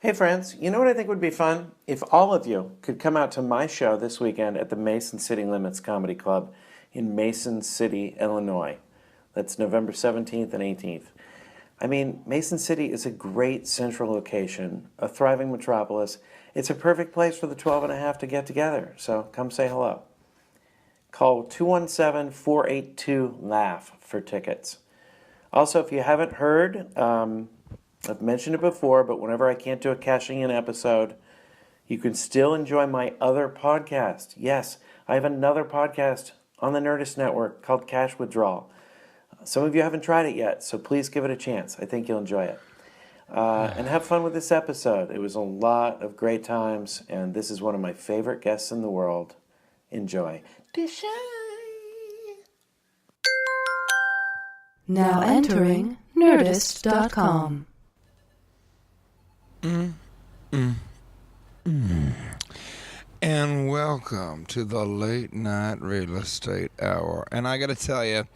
Hey friends, you know what I think would be fun? If all of you could come out to my show this weekend at the Mason City Limits Comedy Club in Mason City, Illinois. That's November 17th and 18th. I mean, Mason City is a great central location, a thriving metropolis. It's a perfect place for the 12 and a half to get together, so come say hello. Call 217-482-LAUGH for tickets. Also, if you haven't heard, I've mentioned it before, but whenever I can't do a cashing in episode, you can still enjoy my other podcast. Yes, I have another podcast on the Nerdist Network called Cash Withdrawal. Some of you haven't tried it yet, so please give it a chance. I think you'll enjoy it. And have fun with this episode. It was a lot of great times, and this is one of my favorite guests in the world. Enjoy. Now entering Nerdist.com. And welcome to the Late Night Real Estate Hour. And I got to tell you,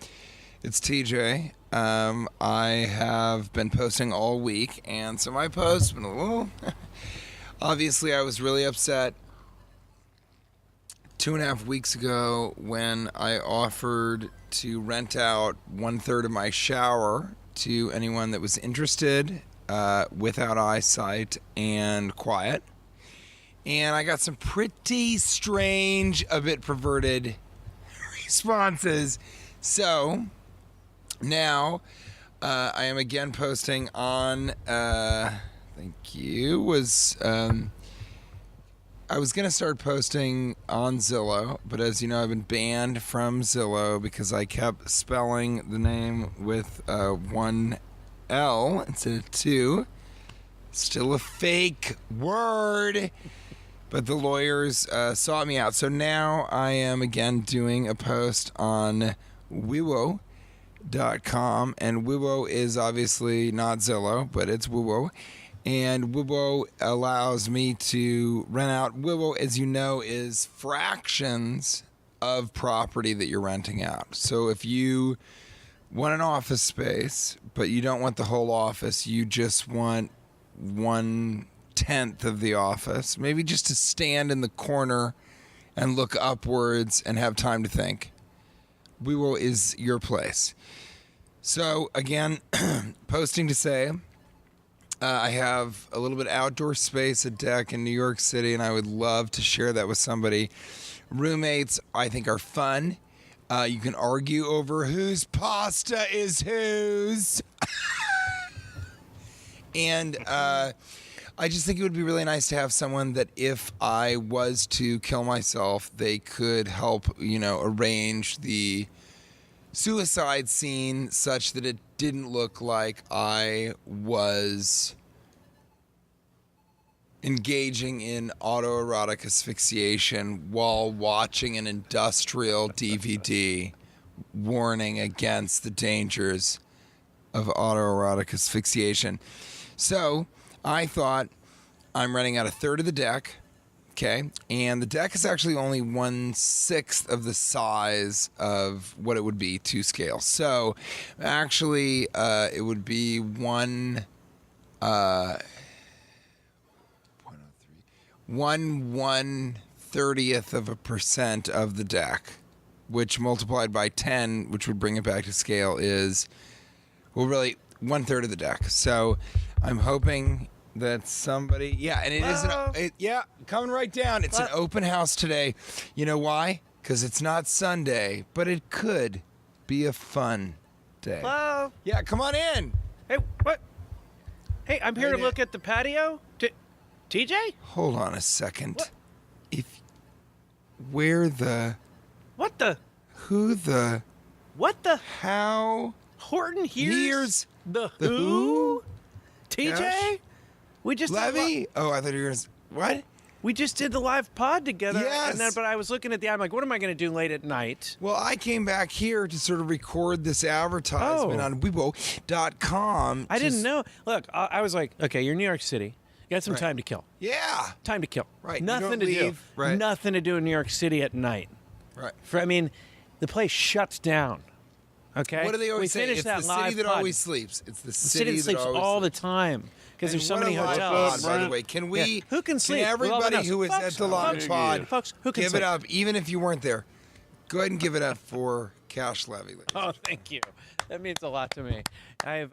it's TJ. I have been posting all week, and so my post been a little... Obviously, I was really upset 2.5 weeks ago when I offered to rent out 1/3 of my shower to anyone that was interested, without eyesight and quiet. And I got some pretty strange, a bit perverted responses. So now I am again posting on, thank you, I was going to start posting on Zillow, but as you know, I've been banned from Zillow because I kept spelling the name with one L instead of two. Still a fake word. But the lawyers sought me out. So now I am again doing a post on Wewo.com. And Wewo is obviously not Zillow, but it's Wewo. And Wewo allows me to rent out. Wewo, as you know, is fractions of property that you're renting out. So if you want an office space, but you don't want the whole office, you just want 1/10 of the office, maybe just to stand in the corner and look upwards and have time to think, Wewo is your place. So again, posting to say, I have a little bit outdoor space, a deck in New York City, and I would love to share that with somebody. Roommates, I think, are fun. You can argue over whose pasta is whose. And I just think it would be really nice to have someone that if I was to kill myself, they could help, arrange the suicide scene such that it didn't look like I was engaging in autoerotic asphyxiation while watching an industrial DVD warning against the dangers of autoerotic asphyxiation. So I thought I'm renting out 1/3 of the deck, okay? And the deck is actually only 1/6 of the size of what it would be to scale. So actually it would be 1/130% of the deck, which multiplied by 10, which would bring it back to scale, is, well, really 1/3 of the deck. So I'm hoping that somebody, and it is, coming right down. It's an open house today. You know why? Because it's not Sunday, but it could be a fun day. Hello? Yeah, come on in. Hey, what? Hey, I'm here to look at the patio. TJ? Hold on a second. What? What the? Who the? What the? How? Horton Here's the the who? TJ? Gosh. We just Levy? Oh, I thought you were going to... What? We just did the live pod together. Yes. And then, but I was looking at I'm like, what am I going to do late at night? Well, I came back here to sort of record this advertisement on Weibo.com. I didn't know. Look, I was like, okay, you're in New York City. You got some time to kill. Yeah. Time to kill. Right. Nothing to do. Right. Nothing to do in New York City at night. Right. The place shuts down. Okay. What do they always we say? finished It's that the live city that pod. always sleeps. It's the The city city that sleeps always all the sleeps. time because And there's so what many a live hotels. pod, by the way. Can we? Yeah. Who can sleep? Can With all the everybody notes? who was Folks, at the live folks, pod folks, who can give sleep? it up, even if you weren't there? Go ahead and give it up for Cash Levy. ladies. Oh, thank you. That means a lot to me. I've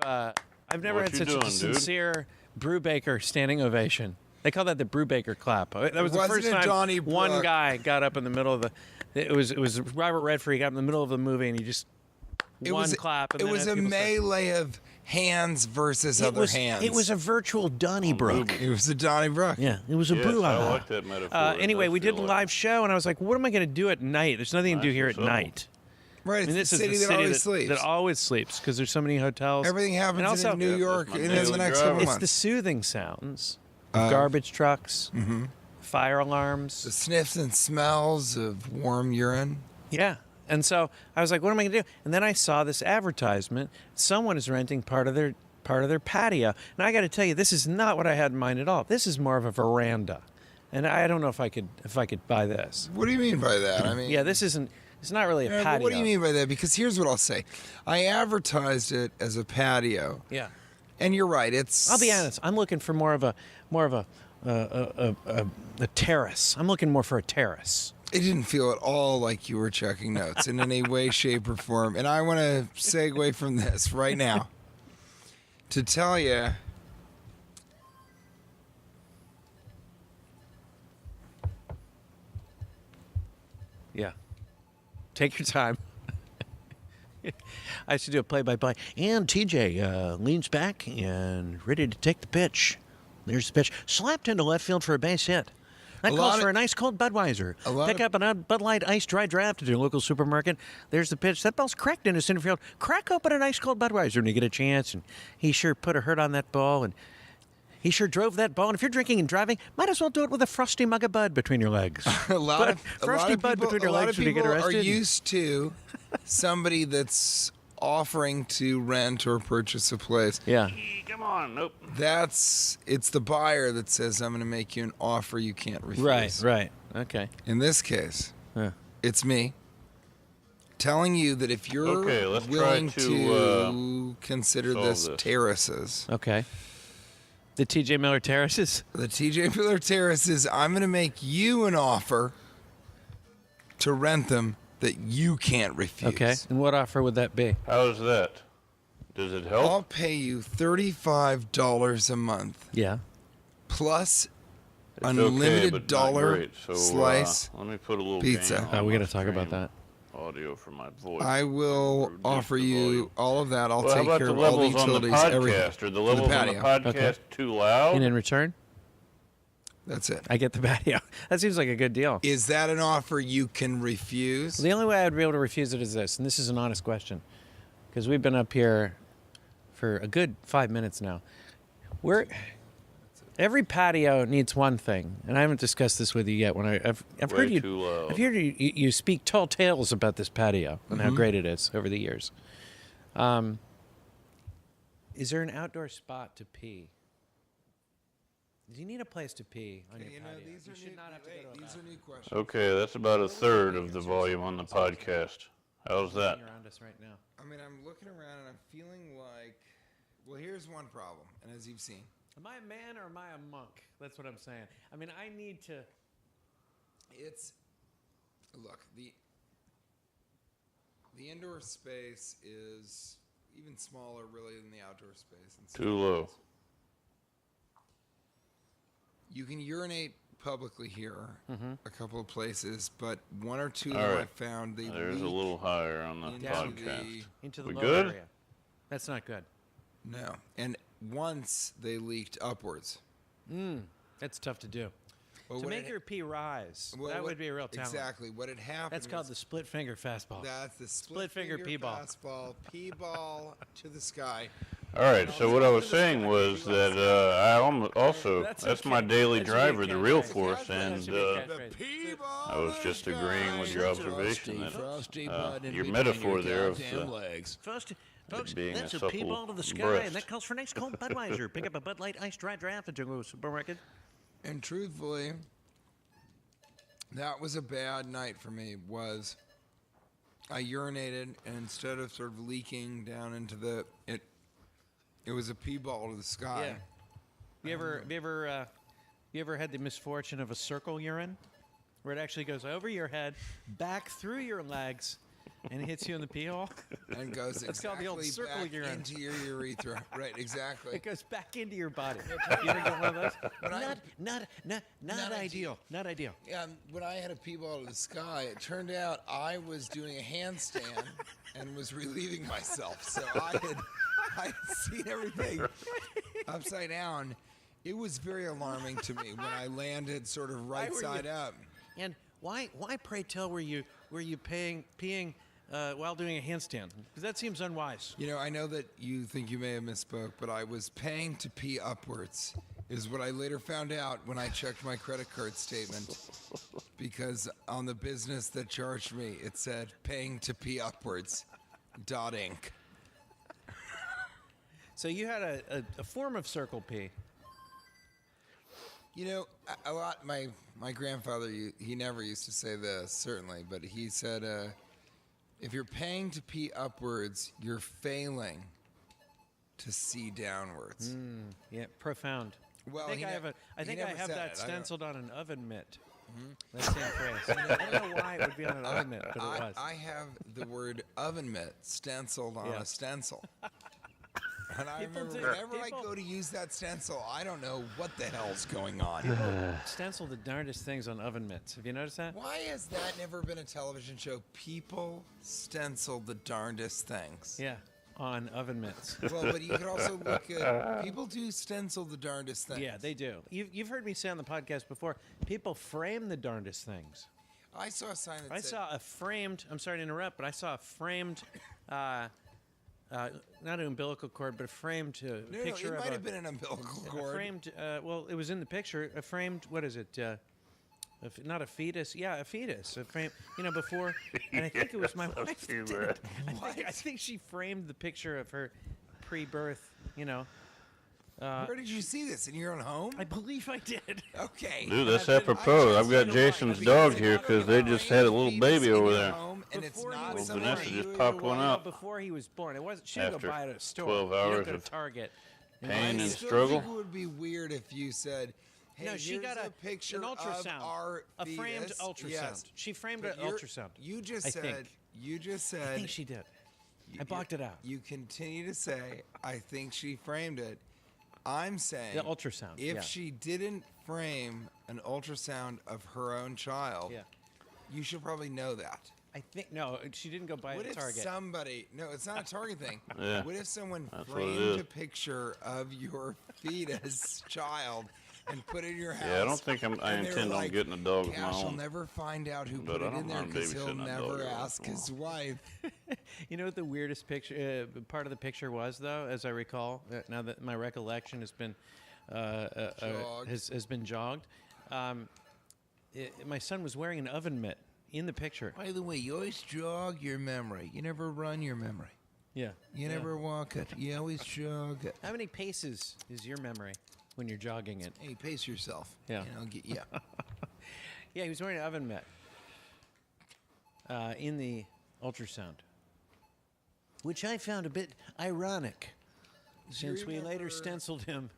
never What had you such a doing, dude? sincere Brubaker standing ovation. They call that the Brubaker clap. That was the Wasn't first it time Donnie one Brook? guy got up in the middle of the. It was Robert Redford. He got in the middle of the movie and he just clap. And it then was had a people start- melee of hands versus other hands. It was a virtual Donnybrook. It was a Donnybrook. Yeah, it was a Yes, brouhaha. I like that metaphor. Anyway, It does we did feel a like live show, and I was like, "What am I going to do at night? There's nothing to do Nice here and at simple. night." Right, I it's mean, the this is city the that city always sleeps. that always sleeps because there's so many hotels. Everything happens and also, in New York that's my in the daily next driver. couple It's months. the soothing sounds of garbage trucks, fire alarms. The sniffs and smells of warm urine. Yeah. And so I was like, what am I going to do? And then I saw this advertisement. Someone is renting part of their patio. And I got to tell you, this is not what I had in mind at all. This is more of a veranda. And I don't know if I could buy this. What do you mean by that? I mean, Yeah, this isn't it's not really a yeah, but patio. what do you mean by that? Because here's what I'll say. I advertised it as a patio, Yeah. and you're right. It's. I'll be honest. I'm looking for more of a terrace. I'm looking more for a terrace. It didn't feel at all like you were checking notes in any way, shape, or form. And I want to segue from this right now to tell you. Yeah. Take your time. I should do a play-by-play. And TJ leans back and ready to take the pitch. There's the pitch. Slapped into left field for a base hit. That calls for a nice cold Budweiser. Pick up a Bud Light Iced Dry Draft at your local supermarket. There's the pitch. That ball's cracked into center field. Crack open a nice cold Budweiser when you get a chance. And he sure put a hurt on that ball. And he sure drove that ball. And if you're drinking and driving, might as well do it with a frosty mug of Bud between your legs. A lot of Bud between your legs when you get people arrested. are used to somebody that's offering to rent or purchase a place. Yeah. Hey, come on, nope. It's the buyer that says, I'm going to make you an offer you can't refuse. Right. Okay. In this case, Huh. it's me telling you that if you're Okay, let's try willing to, to consider solve this this. terraces, Okay. The TJ Miller Terraces? the TJ Miller Terraces, I'm going to make you an offer to rent them that you can't refuse. Okay. And what offer would that be? How's that? Does it help? I'll pay you $35 a month Yeah. plus It's unlimited okay, but not dollar great. So, slice let me put a little pizza. gain on we my got to talk about stream that. Audio for my voice. I will Reduce offer the you volume. all of that. I'll Well, how take about care the of all the levels on the utilities, everything. podcast? Are the For levels on the patio. podcast Okay. too loud? And in return, That's it. I get the patio. That seems like a good deal. Is that an offer you can refuse? The only way I'd be able to refuse it is this, and this is an honest question, because we've been up here for a good 5 minutes now. Every patio needs one thing, and I haven't discussed this with you yet. When I've Way heard you, too loud. I've heard you speak tall tales about this patio and how great it is over the years. Is there an outdoor spot to pee? Do you need a place to pee on your patio? You should not have to go to a these are new questions. Okay, that's about a third of the volume on the podcast. How's that? bathroom around us right now. I mean, I'm looking around and I'm feeling like, well, here's one problem, and as you've seen, Am I a man or am I a monk? That's what I'm saying. I mean, I need to. look, the indoor space is even smaller, really, than the outdoor space. In some Too low. ways. You can urinate publicly here, a couple of places, but one or two All that right. I found they There's a leak little higher on the into podcast. Into the We low good? area. That's not good. No, and once they leaked upwards. That's tough to do. Well, To what make it- your pee rise, well, that what- would be a real talent. Exactly. What had happened That's called was the split finger fastball. that's the split finger pee ball. fastball, pee ball to the sky. All right, so what I was saying was that that's my daily driver, the real force, and Pee ball. I was just agreeing with your observation that your between metaphor your there of goddamn the legs. Folks, being that's a a pea supple ball to the sky, breast. and that calls for next cold Budweiser. Pick up a Bud Light Iced Dry Draft at your supermarket. And truthfully, that was a bad night for me. Was I urinated, and instead of sort of leaking down into it was a pee ball to the sky. Yeah. You ever had the misfortune of a circle urine, where it actually goes over your head, back through your legs, and hits you in the pee hole? And goes That's called the old exactly circle back urine. into your urethra. Right, exactly. It goes back into your body. You ever get one of those? Not ideal. Not ideal. When I had a pee ball to the sky, it turned out I was doing a handstand and was relieving myself. So I had seen everything upside down. It was very alarming to me when I landed sort of right side up. And why, pray tell, were you peeing while doing a handstand? Because that seems unwise. You know, I know that you think you may have misspoke, but I was paying to pee upwards, is what I later found out when I checked my credit card statement. Because on the business that charged me, it said paying to pee upwards. .inc. So you had a form of circle pee. You know, a lot. My grandfather, he never used to say this, certainly, but he said, if you're paying to pee upwards, you're failing to see downwards. Yeah, profound. Well, I think I have that it. stenciled on an oven mitt. That same phrase. I don't know why it would be on an oven mitt, but it was. I have the word oven mitt stenciled on a stencil. And I remember whenever I go to use that stencil, I don't know what the hell's going on. Stencil the darndest things on oven mitts. Have you noticed that? Why has that never been a television show? People stencil the darndest things. Yeah, on oven mitts. Well, but you could also look at people do stencil the darndest things. Yeah, they do. You've heard me say on the podcast before, people frame the darndest things. I saw a sign that I said... saw a framed, I'm sorry to interrupt, but I saw a framed... not an umbilical cord, but a framed picture it of might have been an umbilical cord. Framed, well, it was in the picture. A framed, what is it? Not a fetus. Yeah, a fetus. A frame, before. And I think it was my wife. That did it. I think she framed the picture of her pre-birth. Where did you see this? In your own home? I believe I did. Okay. Dude, that's apropos. I've got Jason's dog here because they just had a little baby over there. And it's not Well, somewhere Vanessa you just popped one up. Before he was born. It wasn't. She didn't go After buy it at a store. 12 You hours don't go to of Target. pain I and still struggle. think it would be weird if you said, "Hey, No, she here's got a picture an ultrasound, of our a fetus." framed ultrasound. Yes. She framed But an ultrasound. You just I said. think. You just I said. think she did. I blocked it out. You continue to say, "I think she framed it." I'm saying The ultrasound, If yeah. she didn't frame an ultrasound of her own child, Yeah. you should probably know that. I think no, she didn't go buy it What at if Target. somebody? No, it's not a Target thing. Yeah. What if someone That's what it framed is. a picture of your fetus child and put it in your house? Yeah, I don't think I and they were intend on like, getting a dog of my Cash will own. never find out who But put I it don't in there mind because he'll babysitting a never dog ask once in a his wife. You know what the weirdest picture part of the picture was, though, as I recall, now that my recollection has been Jogged. has been jogged. My son was wearing an oven mitt in the picture. By the way, you always jog your memory. You never run your memory. Yeah. You never walk it. You always jog it. How many paces is your memory when you're jogging it? Hey, pace yourself. Yeah. Yeah. Yeah, he was wearing an oven mitt in the ultrasound, which I found a bit ironic, since we later remember- stenciled him.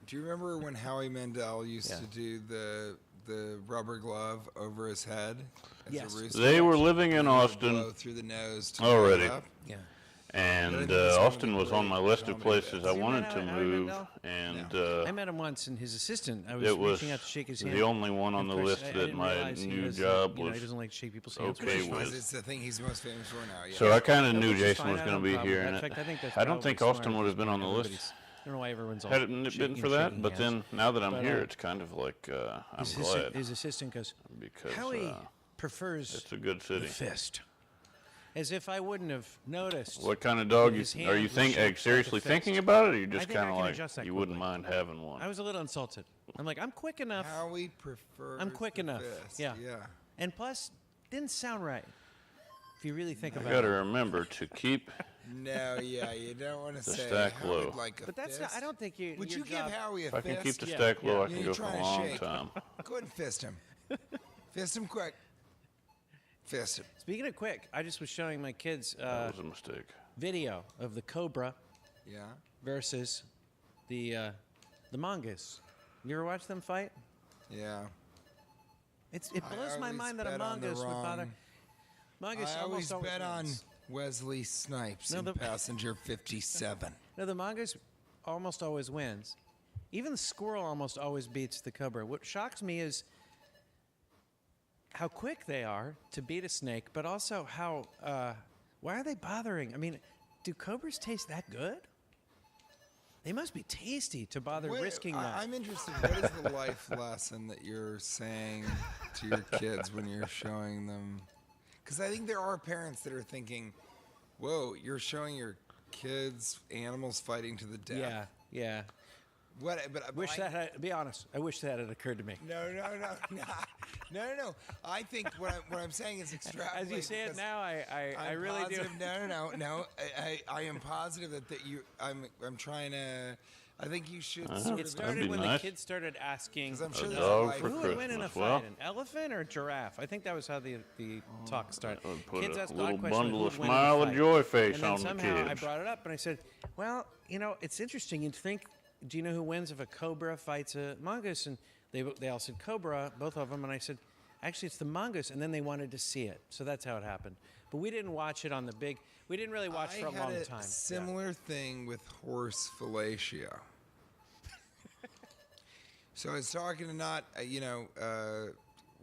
Do you remember when Howie Mandel used Yeah. to do the rubber glove over his head? As Yes. a rooster? They were living in He would Austin blow through the nose to already. light up. Yeah. And Yeah, Austin was on my list of comedy places bits. I You wanted met to Howie move, Mandel? and I met him once, and his assistant. I was it was reaching out to shake his hand. the only one on Of the course, list I that didn't my realize he new was, job he was doesn't like to shake people's hands. okay Because with. it's the thing he's most famous for now. Yeah. So I kind of knew Which is Jason fine, was I going don't to be have a here, problem. and In fact, I think that's I don't think probably Austin smart. would have been on the Everybody's- list I don't know why everyone's all had it been shaking- for that. shaking But hands. then, now that I'm But, here, it's kind of like I'm glad His assistant goes, because Howie prefers it's a good the city. fist. As if I wouldn't have noticed. What kind of dog His are hand you was think? shaped like a Seriously fist. thinking about it, or you I just think I kind of can like adjust that you wouldn't quickly. mind having one? I was a little insulted. I'm like, I'm quick enough. Howie prefers. I'm quick the enough. fist. Yeah. Yeah. And plus, didn't sound right. If you really think You about got to it. remember to keep. No, yeah, you don't want to The say stack Howie low. would like a But that's fist. not, I don't think you. Would your you give job- Howie a If I fist? can keep the Yeah, stack low, yeah. I can You're go for a trying to long shake. time. Go ahead and fist him. Fist him quick. Fisted. Speaking of quick, I just was showing my kids That was a mistake. video of the cobra Yeah. versus the mongoose. You ever watch them fight? Yeah. It blows my always mind that a bet on the mongoose would bother. wrong- Mongoose I always almost bet on wins. Wesley Snipes No, in the- Passenger 57. No, the mongoose almost always wins. Even the squirrel almost always beats the cobra. What shocks me is how quick they are to beat a snake, but also how why are they bothering? I mean, do cobras taste that good? They must be tasty to bother risking that. I'm interested. What is the life lesson that you're saying to your kids when you're showing them? Because I think there are parents that are thinking, "Whoa, you're showing your kids animals fighting to the death." Yeah. What? But Wish that had, be honest. I wish that had occurred to me. No. I think what I'm saying is extrapolate. As you say it because now, I I'm really positive, do. No. I am positive that you. I'm trying to. I think you should. Sort It of, started be when nice. the kids started asking, 'cause I'm sure A there's dog a life. for who would win in a Christmas. Well, fight, an elephant or a giraffe? I think that was how the talk started. I would put Kids a asked little odd questions, bundle who of would win in a smile of fight? joy face and then on the somehow I kids. brought it up and I said, well, it's interesting. You'd think, do you know who wins if a cobra fights a mongoose? And they all said cobra, both of them. And I said, actually, it's the mongoose. And then they wanted to see it. So that's how it happened. But we didn't watch it on the big. We didn't really watch for a long I had time. a similar thing with horse fellatio. So I was talking to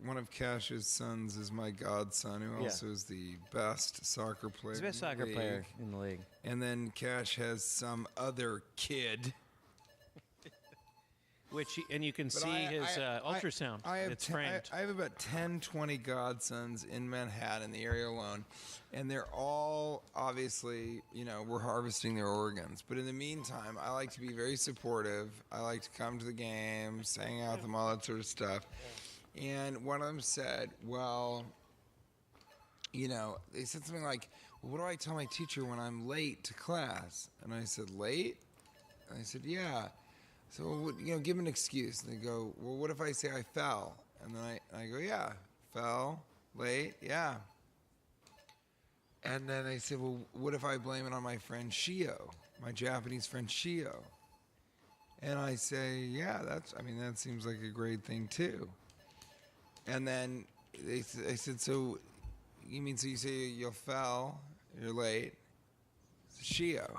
one of Cash's sons is my godson, who also is the best soccer player. He's the best in soccer league. player in the league. And then Cash has some other kid. And you can see his ultrasound. It's framed. I have about 10, 20 godsons in Manhattan, the area alone. And they're all, obviously, we're harvesting their organs. But in the meantime, I like to be very supportive. I like to come to the games, hang out with them, all that sort of stuff. And one of them said, they said something like, well, what do I tell my teacher when I'm late to class? And I said, late? And I said, yeah. So, give them an excuse. And they go, well, what if I say I fell? And then I go, yeah, fell, late, yeah. And then I said, well, what if I blame it on my friend Shio, my Japanese friend Shio? And I say, yeah, that seems like a great thing too. And then they said, so you say you fell, you're late, Shio.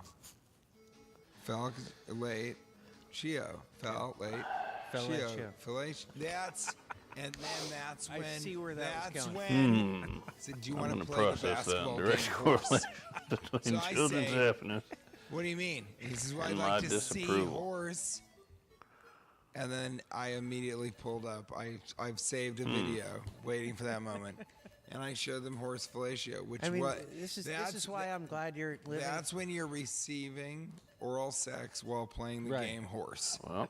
Fell, late. Shio fell late. Fellatio. That's when. I see where that's that's going. when. So do you I'm want going to to play the process that basketball direct game horse? correlation between So I children's say- happiness. What do you mean? This is why I'd And like my to see disapproval. horse. And then I immediately pulled up. I've saved a video waiting for that moment, and I showed them horse fellatio, which this is why I'm glad you're living. That's when you're receiving oral sex while playing the Right. game horse. Well,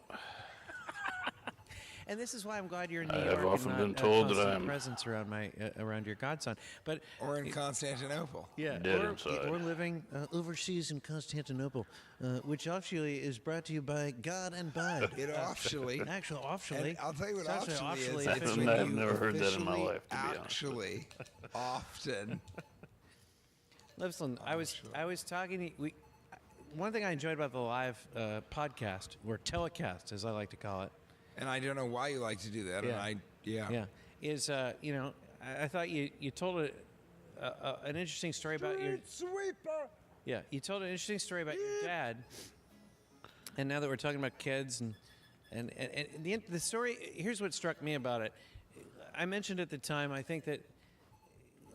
And this is why I'm glad you're in New I York. have often and been not told that constant I'm- presence around around your godson. But Or in Constantinople. yeah, Dead inside. or living overseas in Constantinople, which actually is brought to you by God and Bud. It actually. Actually, And I'll tell you what It's actually actually is. awfully It's efficient. when I've you never heard that in my officially, life, to be honest. Actually, often. Listen, I was talking to one thing I enjoyed about the live podcast, or telecast, as I like to call it. And I don't know why you like to do that. Yeah. And Is I thought you told an interesting story about your sweeper. Yeah, you told an interesting story about your dad. And now that we're talking about kids and the story, here's what struck me about it. I mentioned at the time, I think that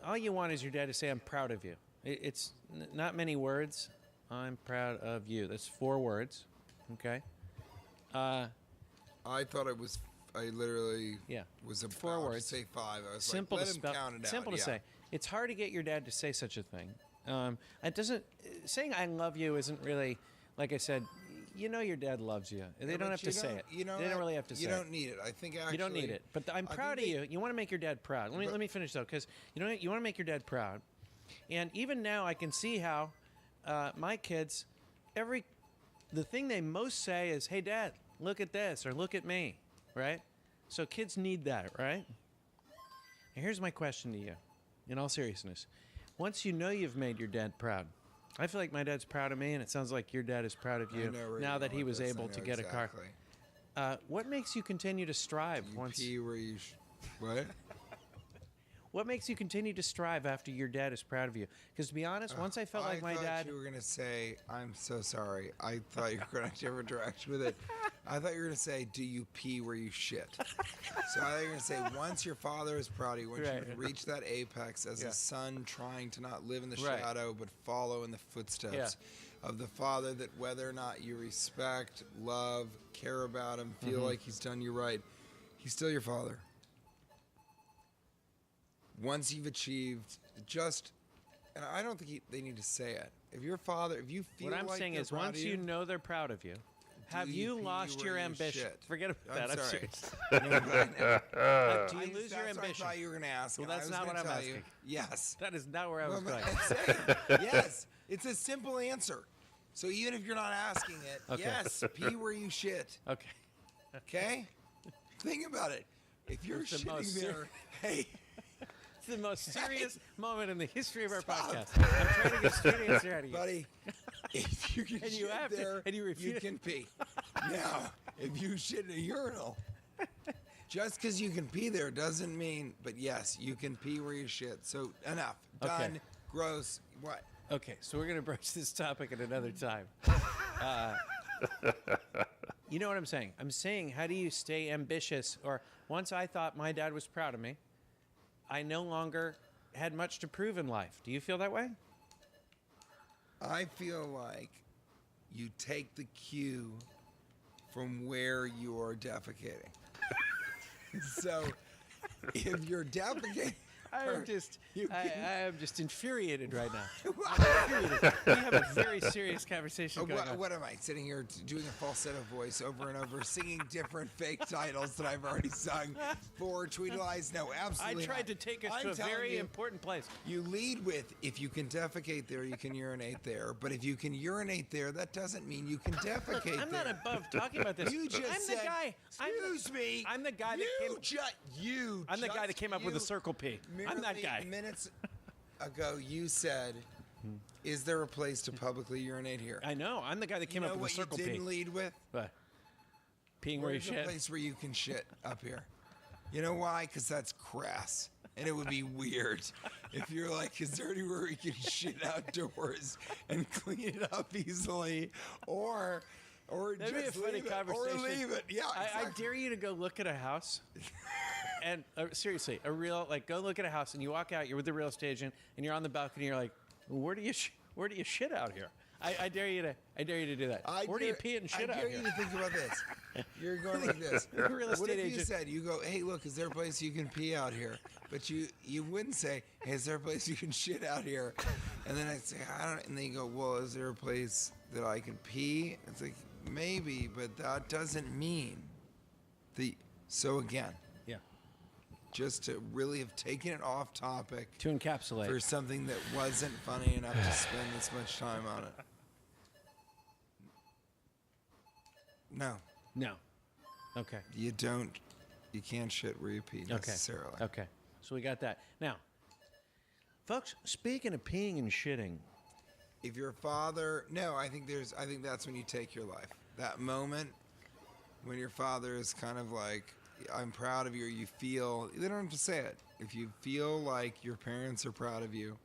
all you want is your dad to say, "I'm proud of you." It's not many words. "I'm proud of you." That's 4 words. Okay. I thought it was. I literally was about 4 words. to say 5. I was Simple like, to let him spell. count it out. Simple to Yeah. say. It's hard to get your dad to say such a thing. It doesn't. Saying "I love you" isn't really, like I said. Your dad loves you. They Yeah, don't but have to you say don't- it. you know they don't what? really have to say You it. don't need it. I think actually. You don't need it. But I'm I proud of think you. You want to make your dad proud. Let me finish though, because you want to make your dad proud. And even now, I can see how my kids, the thing they most say is, "Hey, Dad, look at this," or "Look at me," right? So kids need that, right? And here's my question to you: in all seriousness, once you know you've made your dad proud, I feel like my dad's proud of me, and it sounds like your dad is proud of you now that he was able to get a car. What makes you continue to strive once? Pee where you what? What makes you continue to strive after your dad is proud of you? Because to be honest, once I felt like my dad... I thought you were going to say, I'm so sorry. I thought you were going to have a different direction with it. I thought you were going to say, do you pee where you shit? So I thought you were going to say, once your father is proud of you, once you've reached that apex as a son trying to not live in the shadow but follow in the footsteps of the father, that whether or not you respect, love, care about him, feel like he's done you right, he's still your father. Once you've achieved and I don't think they need to say it. If your father, if you feel what I'm like saying is, proud once of you know they're proud of you, have you lost your ambition? Shit? Forget about that. I'm sorry. Do you lose your ambition? That's what I thought you were going to ask. Well, that's not what I'm asking. Yes. That is not where I was going. Yes. It's a simple answer. So even if you're not asking it, yes, pee where you shit. Okay. Okay? Think about it. If you're shitting there, hey... It's the most serious moment in the history of our podcast. I'm trying to get a straight answer out of you. Buddy, if you can shit there, you can pee. Now, if you shit in a urinal, just because you can pee there doesn't mean, but yes, you can pee where you shit. So enough. Done. Gross. What? Okay, so we're going to broach this topic at another time. You know what I'm saying? I'm saying, how do you stay ambitious? Or once I thought my dad was proud of me, I no longer had much to prove in life. Do you feel that way? I feel like you take the cue from where you are defecating. So if you're defecating... I am just infuriated right now. Infuriated. We have a very serious conversation going on. What am I, sitting here doing a falsetto voice over and over, singing different fake titles that I've already sung for Tweedleize? No, absolutely I tried to take us to a very important place. You lead with, if you can defecate there, you can urinate there. But if you can urinate there, that doesn't mean you can defecate there. I'm not above talking about this. You just I'm the guy. Excuse me. I'm the guy that came up with the circle P. I'm that guy. Minutes ago, you said, "Is there a place to publicly urinate here?" I know. I'm the guy that came up with the circle P. You didn't lead with? What? Peeing where you shit? There's a place where you can shit up here. You know why? Because that's crass. And it would be weird if you're like, is there anywhere we can shit outdoors and clean it up easily? Or that'd just be a funny conversation. Or leave it. Yeah, exactly. I dare you to go look at a house. And seriously, go look at a house and you walk out, you're with the real estate agent, and you're on the balcony, you're like, where do you shit out here? I dare you to do that. Where do you pee and shit out here? I dare you to think about this. You're going like this. Real estate what if agent. You said, you go, hey, look, is there a place you can pee out here? But you wouldn't say, hey, is there a place you can shit out here? And then I'd say, I don't know. And then you go, well, is there a place that I can pee? It's like, maybe, but that doesn't mean so again. Yeah. Just to really have taken it off topic. To encapsulate. For something that wasn't funny enough to spend this much time on it. No. Okay. You can't shit where you pee necessarily. Okay. So we got that. Now, folks, speaking of peeing and shitting. If your father, I think that's when you take your life. That moment when your father is kind of like, I'm proud of you, or you feel, they don't have to say it. If you feel like your parents are proud of you,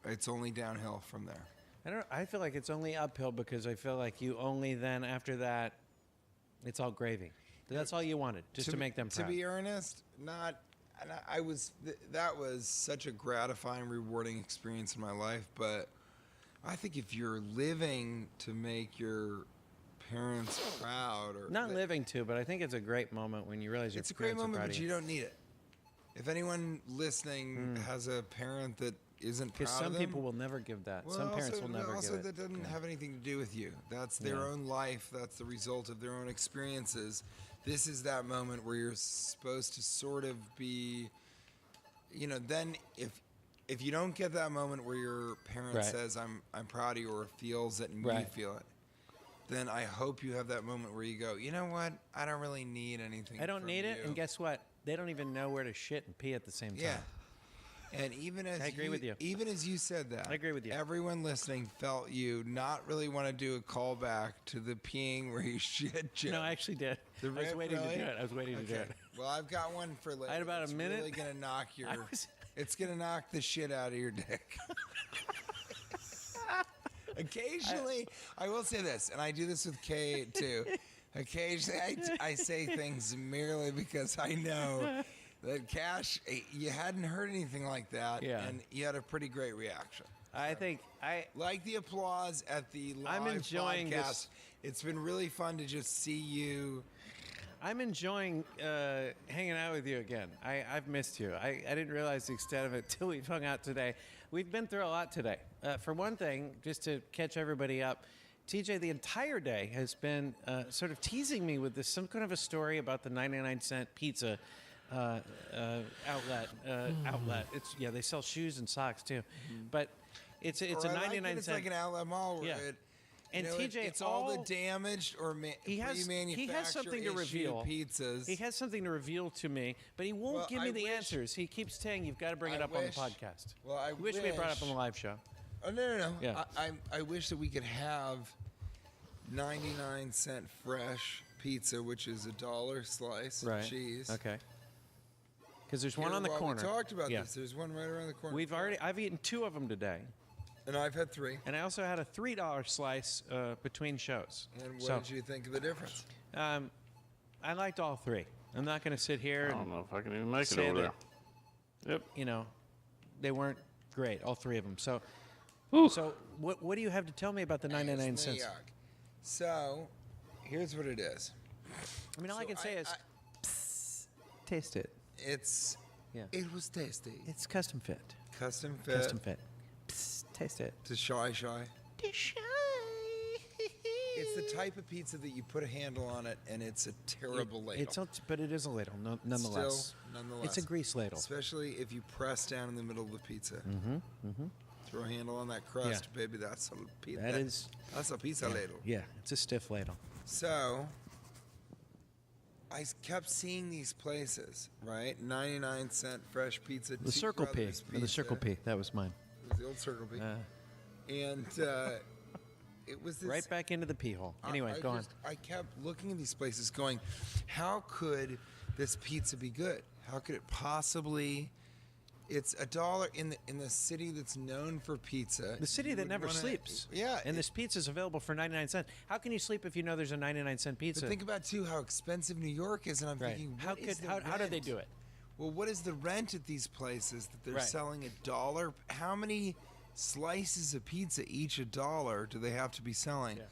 it's only downhill from there. I feel like it's only uphill because I feel like you only then, after that, it's all gravy. That's all you wanted, just to make them proud. To be earnest, that was such a gratifying, rewarding experience in my life, but I think if you're living to make your parents proud, or not living to, but I think it's a great moment when you realize your parents are proud of you. It's a great moment, but you don't need it. If anyone listening has a parent that isn't proud of them, because some people will never give that. Some parents will never give it. That doesn't have anything to do with you. That's their own life. That's the result of their own experiences. This is that moment where you're supposed to sort of be, then if you don't get that moment where your parent says, I'm proud of you, or feels it and you feel it, then I hope you have that moment where you go, you know what? I don't really need anything. I don't need it, and guess what? They don't even know where to shit and pee at the same time. Yeah. And even as I agree with you. Even as you said that, I agree with you. Everyone listening felt you not really want to do a callback to the peeing where you shit joke. No, I actually did. I was waiting to do it. I was waiting to do it. Well, I've got one for later. I had about a minute. It's really gonna knock your. It's gonna knock the shit out of your dick. Occasionally, I will say this, and I do this with Kay too. Occasionally, I say things merely because I know that Cash, you hadn't heard anything like that, and you had a pretty great reaction. I think I like the applause at the live I'm enjoying podcast. It's been really fun to just see you. I'm enjoying hanging out with you again. I've missed you. I didn't realize the extent of it till we've hung out today. We've been through a lot today. For one thing, just to catch everybody up, TJ, the entire day has been sort of teasing me with some kind of a story about the 99-cent pizza outlet. It's they sell shoes and socks too, but it's a 99-cent. It's like an outlet mall where TJ, it's all the damaged or pre-manufactured he has something to reveal. Pizzas. He has something to reveal to me, but he won't give me the answers. He keeps saying you've got to bring it up on the podcast. Well, I wish we had brought it up on the live show. Oh no! Yeah. I wish that we could have 99-cent fresh pizza, which is $1 slice of cheese. Okay. Because there's one on the corner. We talked about this. There's one right around the corner. I've eaten 2 of them today. And I've had 3. And I also had a $3 slice between shows. And what did you think of the difference? I liked all 3. I'm not going to sit here. I don't know if I can even make it over there. Yep. You know, they weren't great, all 3 of them. So, what do you have to tell me about the 99 cents? So, here's what it is. I mean, all I can say is, taste it. It was tasty. It's custom fit. Custom fit. Psst, taste it. To shy. To shy. It's the type of pizza that you put a handle on it, and it's a terrible ladle. But it is a ladle, nonetheless. Still, nonetheless. It's a grease ladle. Especially if you press down in the middle of the pizza. Mm-hmm. Throw a handle on that crust, baby. That's a pizza. That's a pizza ladle. Yeah, it's a stiff ladle. So, I kept seeing these places, right? 99-cent fresh pizza. The Circle P. The Circle P. That was mine. It was the old Circle P. And it was this... Right back into the pee hole. Anyway, go on. I kept looking at these places going, how could this pizza be good? How could it possibly... It's $1 in the city that's known for pizza. The city that never sleeps. Yeah. And this pizza is available for 99 cents. How can you sleep if you know there's a 99-cent pizza? But think about, too, how expensive New York is, and I'm thinking, how do they do it? Well, what is the rent at these places that they're selling $1? How many slices of pizza each $1 do they have to be selling? Yeah.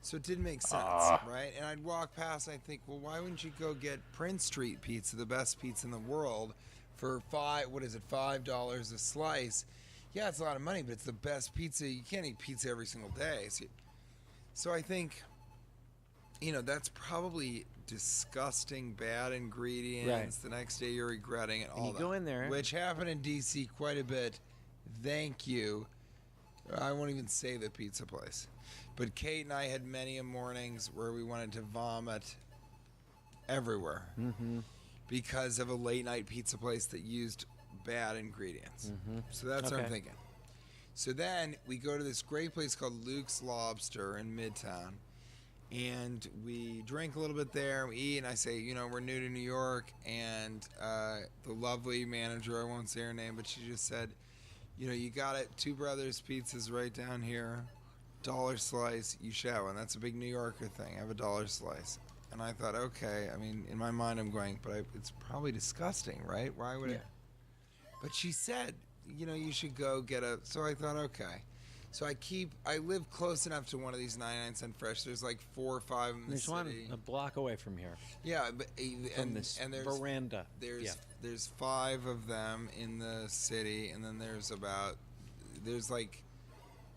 So it didn't make sense, right? And I'd walk past and I'd think, well, why wouldn't you go get Prince Street pizza, the best pizza in the world, for $5 a slice? Yeah, it's a lot of money, but it's the best pizza. You can't eat pizza every single day. So I think, that's probably disgusting, bad ingredients. The next day you're regretting it. All you go in there, which happened in D.C. quite a bit. Thank you. I won't even say the pizza place, but Kate and I had many mornings where we wanted to vomit everywhere because of a late night pizza place that used bad ingredients. So that's what I'm thinking. So then we go to this great place called Luke's Lobster in Midtown. And we drink a little bit there, we eat, and I say, we're new to New York, and the lovely manager, I won't say her name, but she just said, you got it, Two Brothers Pizza's right down here, $1 slice, you should have one. That's a big New Yorker thing, have a $1 slice. And I thought, okay, I mean, in my mind I'm going, but it's probably disgusting, right? Why would it? But she said, you should go get so I thought, okay. So I live close enough to one of these 99-cent fresh. There's like 4 or 5 in the city. There's one a block away from here. Yeah, but there's veranda. There's 5 of them in the city, and then there's like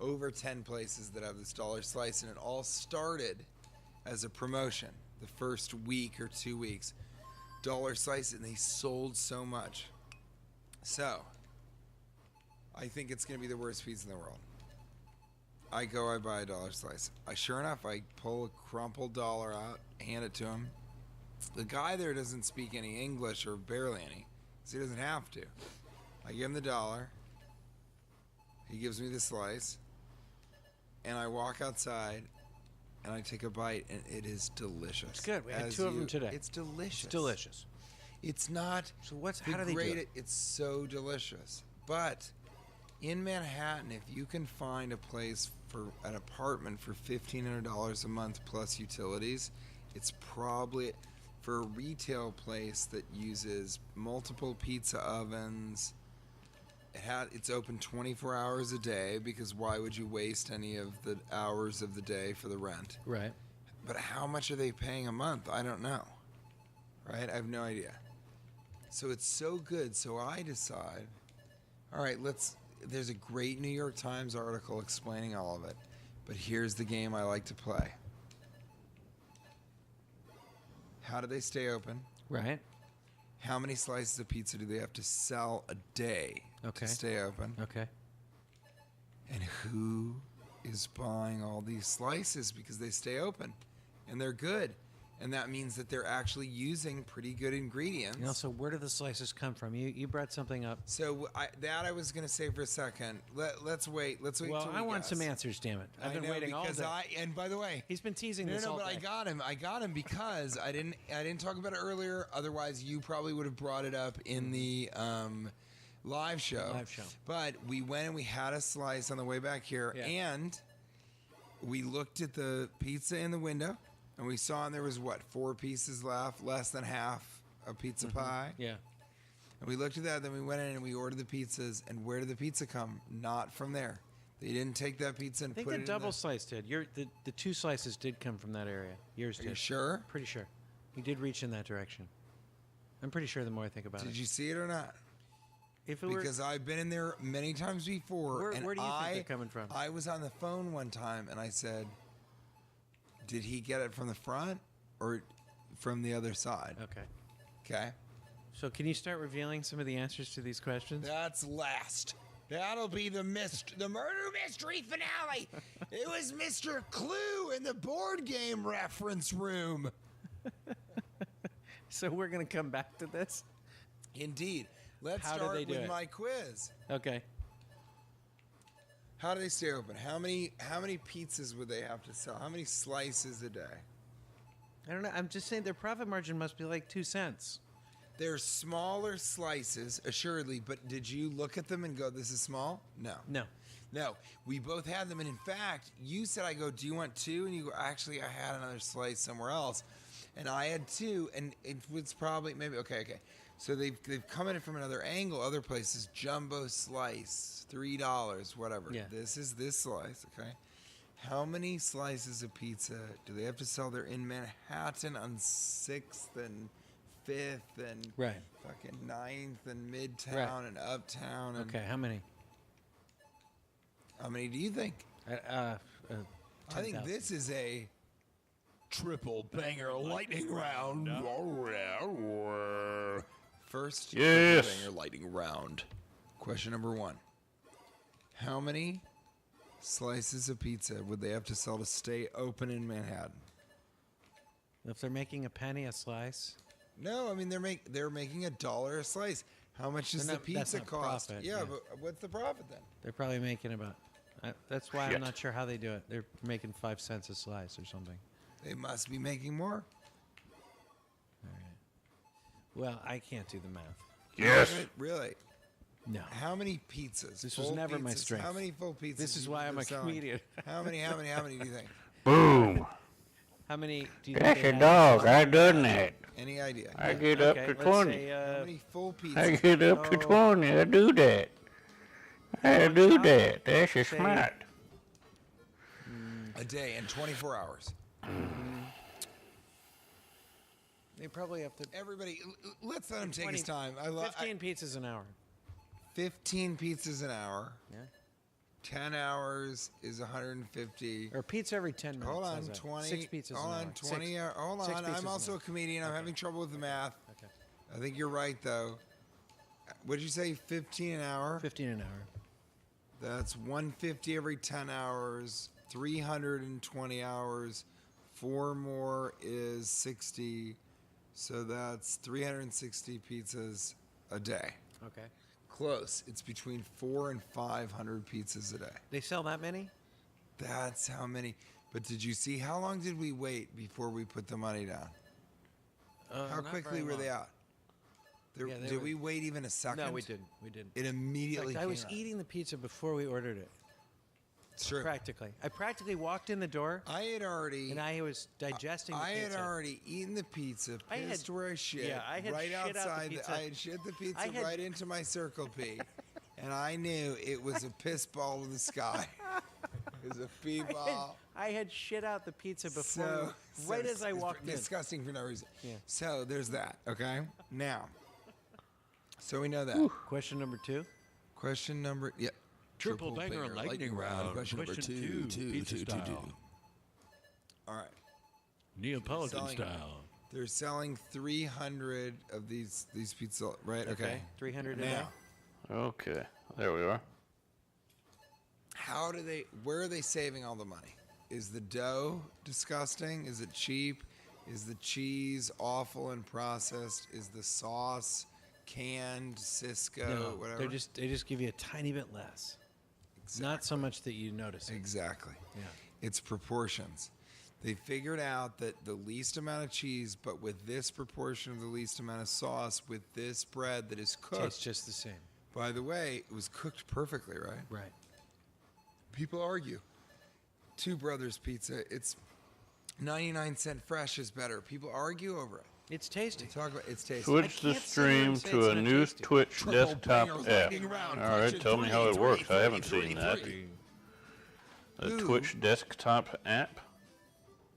over 10 places that have this $1 slice, and it all started as a promotion the first week or 2 weeks. $1 slice, and they sold so much. So I think it's going to be the worst pizza in the world. I buy a $1 slice. Sure enough, I pull a crumpled dollar out, hand it to him. The guy there doesn't speak any English or barely any, so he doesn't have to. I give him the $1. He gives me the slice. And I walk outside and I take a bite and it is delicious. It's good. We had 2 of them today. It's delicious. It's delicious. It's not. So how do they do it? It's so delicious. But in Manhattan, if you can find a place for an apartment for $1,500 a month plus utilities, it's probably for a retail place that uses multiple pizza ovens. It's open 24 hours a day because why would you waste any of the hours of the day for the rent? Right. But how much are they paying a month? I don't know. Right? I have no idea. So it's so good. So I decide, all right, there's a great New York Times article explaining all of it. But here's the game I like to play. How do they stay open? Right. How many slices of pizza do they have to sell a day to stay open? Okay. And who is buying all these slices because they stay open and they're good? And that means that they're actually using pretty good ingredients. And also, where do the slices come from? You brought something up. So I was going to say for a second. Let's wait. Let's wait. Well, I want some answers. Damn it! I've been waiting all day. And by the way, he's been teasing this all day. But I got him because I didn't talk about it earlier. Otherwise, you probably would have brought it up in the live show. But we went and we had a slice on the way back here, and we looked at the pizza in the window. And we saw, and there was, 4 pieces left, less than half a pizza pie. Yeah. And we looked at that, then we went in and we ordered the pizzas. And where did the pizza come? Not from there. They didn't take that pizza and put it in I think the double slice did. The 2 slices did come from that area. Yours did. Are you sure? Pretty sure. You did reach in that direction. I'm pretty sure the more I think about it. Did you see it or not? Because I've been in there many times before. Where do you think they're coming from? I was on the phone one time and I said, did he get it from the front or from the other side? Okay. So can you start revealing some of the answers to these questions? That's last. That'll be the murder mystery finale. It was Mr. Clue in the board game reference room. So we're going to come back to this? Indeed. Let's start with my quiz. Okay. How do they stay open? How many pizzas would they have to sell? How many slices a day? I don't know. I'm just saying their profit margin must be like 2 cents. They're smaller slices, assuredly, but did you look at them and go, this is small? No. No. We both had them, and in fact, you said, do you want 2? And you go, actually, I had another slice somewhere else. And I had 2, and it was probably, okay. So they've come at it from another angle. Other places, jumbo slice, $3, whatever. Yeah. This is this slice, okay? How many slices of pizza do they have to sell? They're in Manhattan on 6th and 5th and fucking 9th and Midtown and Uptown. And okay, how many? How many do you think? 10,000. I think this is a triple banger lightning round. First, banger lightning round. Question number 1. How many slices of pizza would they have to sell to stay open in Manhattan? If they're making a penny a slice? No, I mean they're making $1 a slice. How much does the pizza cost? Profit, yeah, but what's the profit then? They're probably making about. That's why I'm not sure how they do it. They're making 5 cents a slice or something. They must be making more. All right. Well, I can't do the math. Yes. Really? No. How many pizzas? This was never my strength. How many full pizzas? This is why I'm a comedian. How many do you think? Boom. How many do you That's think? a dog. I done that. Any idea? I get up to 20. Say, how many full pizzas? I get up to 20. I do that. That's a smart. A day in 24 hours. They probably have to. Everybody, let's let him take his time. 15 pizzas an hour. 15 pizzas an hour. Yeah. 10 hours is 150. Or pizza every 10 minutes. Hold on, 20. 6 pizzas hold an on, hour. 20. Hold on, I'm also a comedian. I'm having trouble with the math. Okay. I think you're right, though. What'd you say, 15 an hour? 15 an hour. That's 150 every 10 hours, 320 hours. 4 more is 60. So that's 360 pizzas a day. Okay. Close. It's between 400 and 500 pizzas a day. They sell that many? That's how many. But did you see, how long did we wait before we put the money down? How not quickly very were they long. out? Yeah, they did were- we wait even a second? No, we didn't. We didn't. It immediately In fact, I came was out. eating the pizza before we ordered it. It's true. I practically walked in the door I had already... and I was digesting the I pizza. had already eaten the pizza, I had- pissed where I shit, yeah, I had right shit out the outside. pizza. I had shit the pizza I had- right into my Circle P, and I knew it was a piss ball to the sky. It was a pee ball. I had shit out the pizza before, right as I walked in. Disgusting for no reason. Yeah. So there's that. Okay. Now, so we know that. Question number 2. Question number. Yeah. Triple banger lightning round. Question number Question two, pizza style. All right. Neapolitan Selling- style. They're selling 300 of these pizza, right? Okay. 300 a Now, day. Okay, there we are. where are they saving all the money? Is the dough disgusting? Is it cheap? Is the cheese awful and processed? Is the sauce canned, Cisco, No, whatever? they just give you a tiny bit less. Not so much that you notice it. Exactly. Yeah. It's proportions. They figured out that the least amount of cheese, but with this proportion of the least amount of sauce, with this bread that is cooked. Tastes just the same. By the way, it was cooked perfectly, right? Right. People argue. Two Brothers Pizza, it's 99-cent fresh is better. People argue over it. It's tasty. They talk about it's tasty. Switch the can't sit here stream and say to it's a not Oh, new tasty. Twitch Triple desktop bangers, app. lightning round. All right, Question tell me how it three, works. I haven't three, seen that. three. The Who? Twitch desktop app.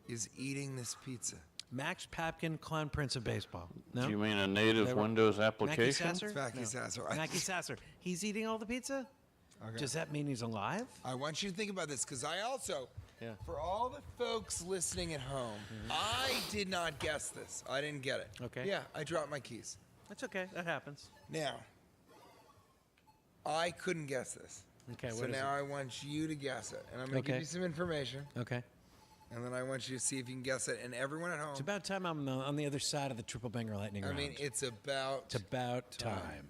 Is eating this pizza. Max Papkin, Clown Prince of Baseball. No? Do you mean a native Never- Windows Mackie application? Sasser? Mackie Sasser. Mackie Sasser. He's eating all the pizza? Okay. Does that mean he's alive? I want you to think about this because I also, Yeah. for all the folks listening at home, I did not guess this. I didn't get it. Okay. Yeah, I dropped my keys. That's okay. That happens. Now, I couldn't guess this. Okay, So what is now it? I want you to guess it. And I'm going to Okay. give you some information. Okay. And then I want you to see if you can guess it. And everyone at home, It's about time I'm on the other side of the triple banger lightning I round. mean, it's about it's about time.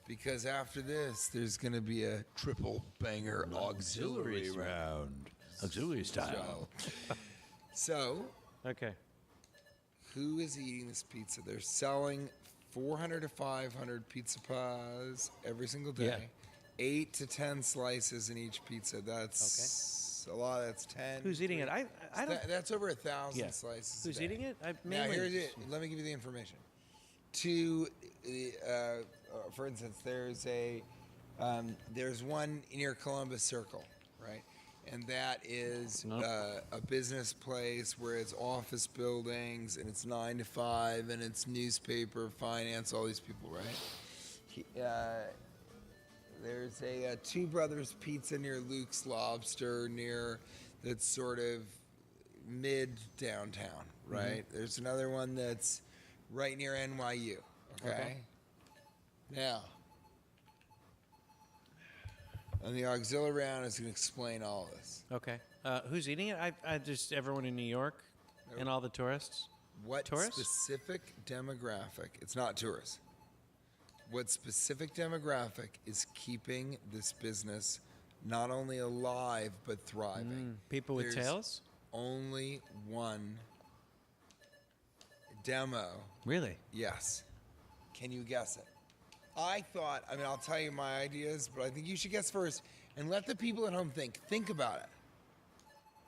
because after this, there's going to be a triple banger auxiliary round. Auxiliary style. So, Okay. who is eating this pizza? They're selling 400 to 500 pizza pies every single day. Yeah. 8 to 10 slices in each pizza. That's a lot. That's 10. Who's eating it? I don't. That's over 1,000 Yeah. slices. Who's a day. eating it? Now Mainly. here's it. Let me give you the information. For instance, there's one near Columbus Circle, right? And that is a business place where it's office buildings and it's 9 to 5 and it's newspaper, finance, all these people, right? There's a Two Brothers Pizza near Luke's Lobster that's sort of mid downtown, right? There's another one that's right near NYU, okay? Now, and the auxiliary round is going to explain all this. Okay. Who's eating it? I just everyone in New York and all the tourists. What Tourists? specific demographic? It's not tourists. What specific demographic is keeping this business not only alive but thriving? People with There's tails? Only one demo. Really? Yes. Can you guess it? I'll tell you my ideas, but I think you should guess first and let the people at home think. Think about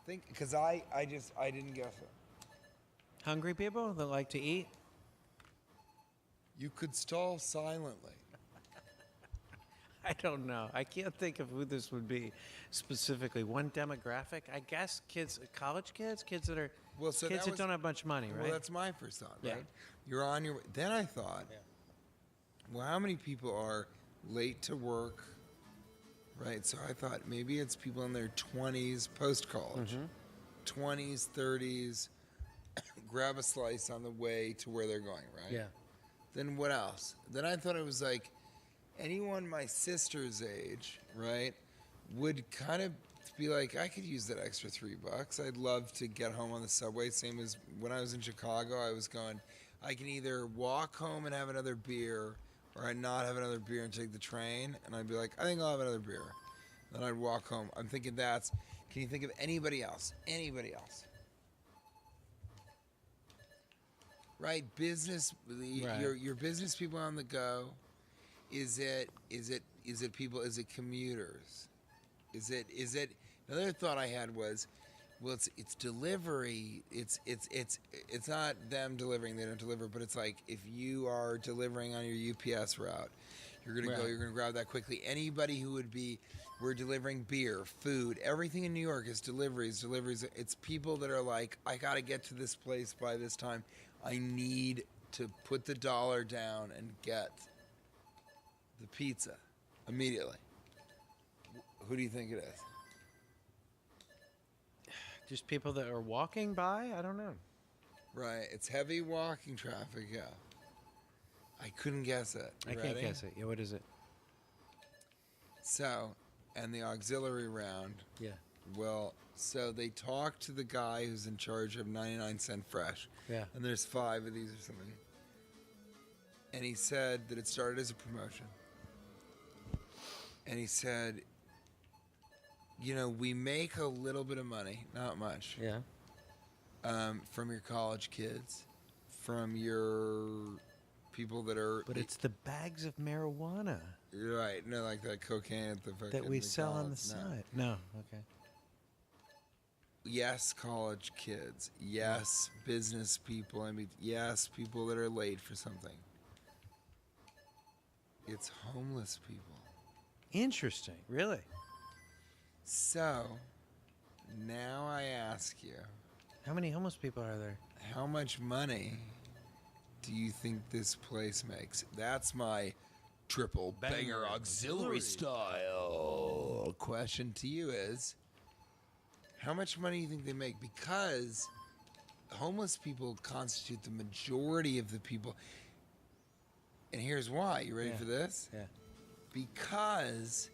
it. Because I didn't guess it. Hungry people that like to eat? You could stall silently. I don't know. I can't think of who this would be specifically. One demographic? I guess kids, college kids that are kids that don't have much money, right? Well, that's my first thought, Yeah. right? You're on your way. Then I thought, well, how many people are late to work, right? So I thought maybe it's people in their 20s, post-college, 20s, 30s, grab a slice on the way to where they're going, right? Yeah. Then what else? Then I thought it was like anyone my sister's age, right, would kind of be like, I could use that extra $3. I'd love to get home on the subway. Same as when I was in Chicago, I was going, I can either walk home and have another beer, or I'd not have another beer and take the train, and I'd be like, I think I'll have another beer. Then I'd walk home. I'm thinking that's... Can you think of anybody else? Anybody else? Right, business. Right. Your business people on the go. Is it people? Is it commuters? Is it? Another thought I had was, well, it's delivery. It's not them delivering. They don't deliver, but it's like if you are delivering on your UPS route, you're gonna go. You're gonna grab that quickly. Anybody who would be, we're delivering beer, food, everything in New York is deliveries. It's people that are like, I gotta get to this place by this time. I need to put the dollar down and get the pizza immediately. Who do you think it is? Just people that are walking by? I don't know. Right, it's heavy walking traffic, yeah. I couldn't guess it. I can't guess it. Yeah, what is it? So, and the auxiliary round. Yeah. Well, so they talked to the guy who's in charge of 99-cent fresh. Yeah. And there's 5 of these or something. And he said that it started as a promotion. And he said, we make a little bit of money, not much. Yeah. From your college kids, from your people that are... But it's the bags of marijuana Right, no, like that cocaine at the fucking... that we sell on the No. side. No, okay. Yes, college kids. Yes, business people. I mean, yes, people that are late for something. It's homeless people. Interesting. Really? So, now I ask you, How many homeless people are there? how much money do you think this place makes? That's my triple banger auxiliary style question to you is, how much money do you think they make? Because homeless people constitute the majority of the people. And here's why. You ready for this? Yeah. Because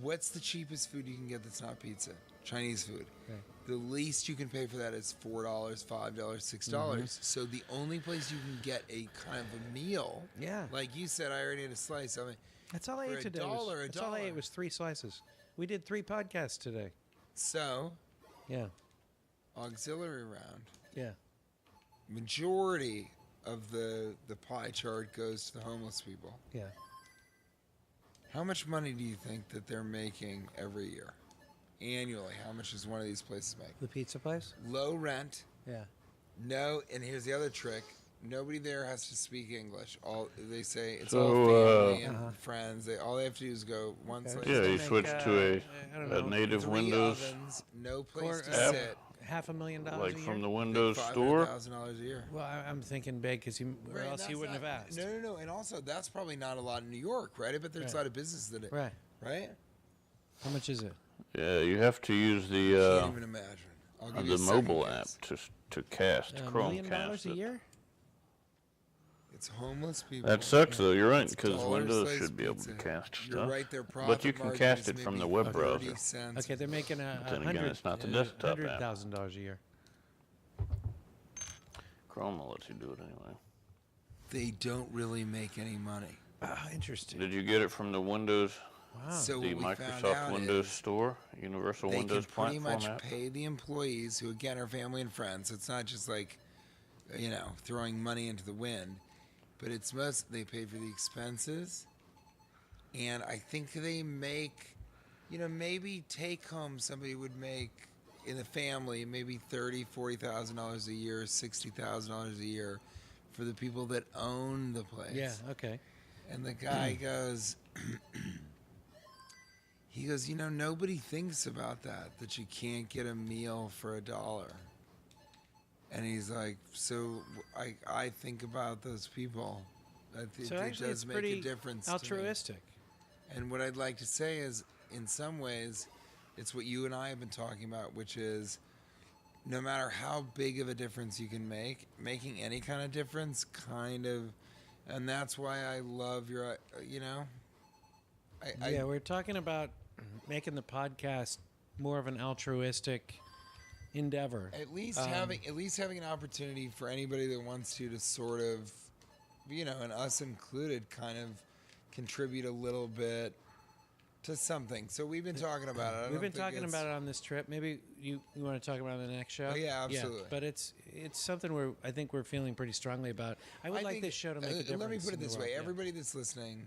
what's the cheapest food you can get that's not pizza? Chinese food. Right. The least you can pay for that is $4, $5, $6. So the only place you can get a kind of a meal, Yeah. like you said, I already had a slice. I mean, That's all I for ate a today. dollar, That's all I ate was 3 slices. We did 3 podcasts today. so Yeah. auxiliary round. Yeah. Majority of the pie chart goes to the homeless people. Yeah. How much money do you think that they're making every year? Annually, how much does one of these places make? The pizza place? Low rent. Yeah. No, and here's the other trick. Nobody there has to speak English. All they say it's So, all family and friends. All they have to do is go one Okay. slice. Yeah, They you make, switch to I don't a know, native 3 Windows, ovens, no place Or, to App. sit. $500,000 like a year? from the Windows store. $500,000 a year. Well, I'm thinking big because or Right, else he that's wouldn't not- have asked. No. And also, that's probably not a lot in New York, right? I bet there's Right. a lot of businesses that Right. right? How much is it? Yeah, you have to use Can't the even imagine. I'll give you a the second mobile guess. app to cast $1 Chrome million cast a it. year? It's homeless people. That sucks though. You're right It's because dollar Windows slice should be able to pizza. cast You're stuff. right, their But profit you can margin cast is it from maybe the web 30 browser. cents. Okay, they're making Then again, it's not the desktop app. $100,000 a year. Chrome will let you do it anyway. They don't really make any money. Ah, interesting. Did you get it from the Windows, Wow. So the what we found Microsoft out Windows is Store, Universal they Windows can pretty Platform much app? pay the employees, who again are family and friends. It's not just like, throwing money into the wind, but it's they pay for the expenses, and I think they make, maybe take home somebody would make in the family maybe $30,000-$40,000 a year, $60,000 a year, for the people that own the place. Yeah, okay. And the guy goes, he goes, nobody thinks about that you can't get a meal for $1. And he's like, so I think about those people. So It actually, does it's make pretty a difference to me. altruistic. And what I'd like to say is, in some ways, it's what you and I have been talking about, which is, no matter how big of a difference you can make, making any kind of difference and that's why I love your, Yeah, we're talking about making the podcast more of an altruistic endeavor. at least having an opportunity for anybody that wants to sort of and us included, kind of contribute a little bit to something. So we've been talking about it. We've been talking about it on this trip. Maybe you want to talk about it on the next show? Oh, yeah, absolutely. Yeah, but it's something I think we're feeling pretty strongly about. I would like this show to make a difference. Let me put it this way. Yeah. Everybody that's listening,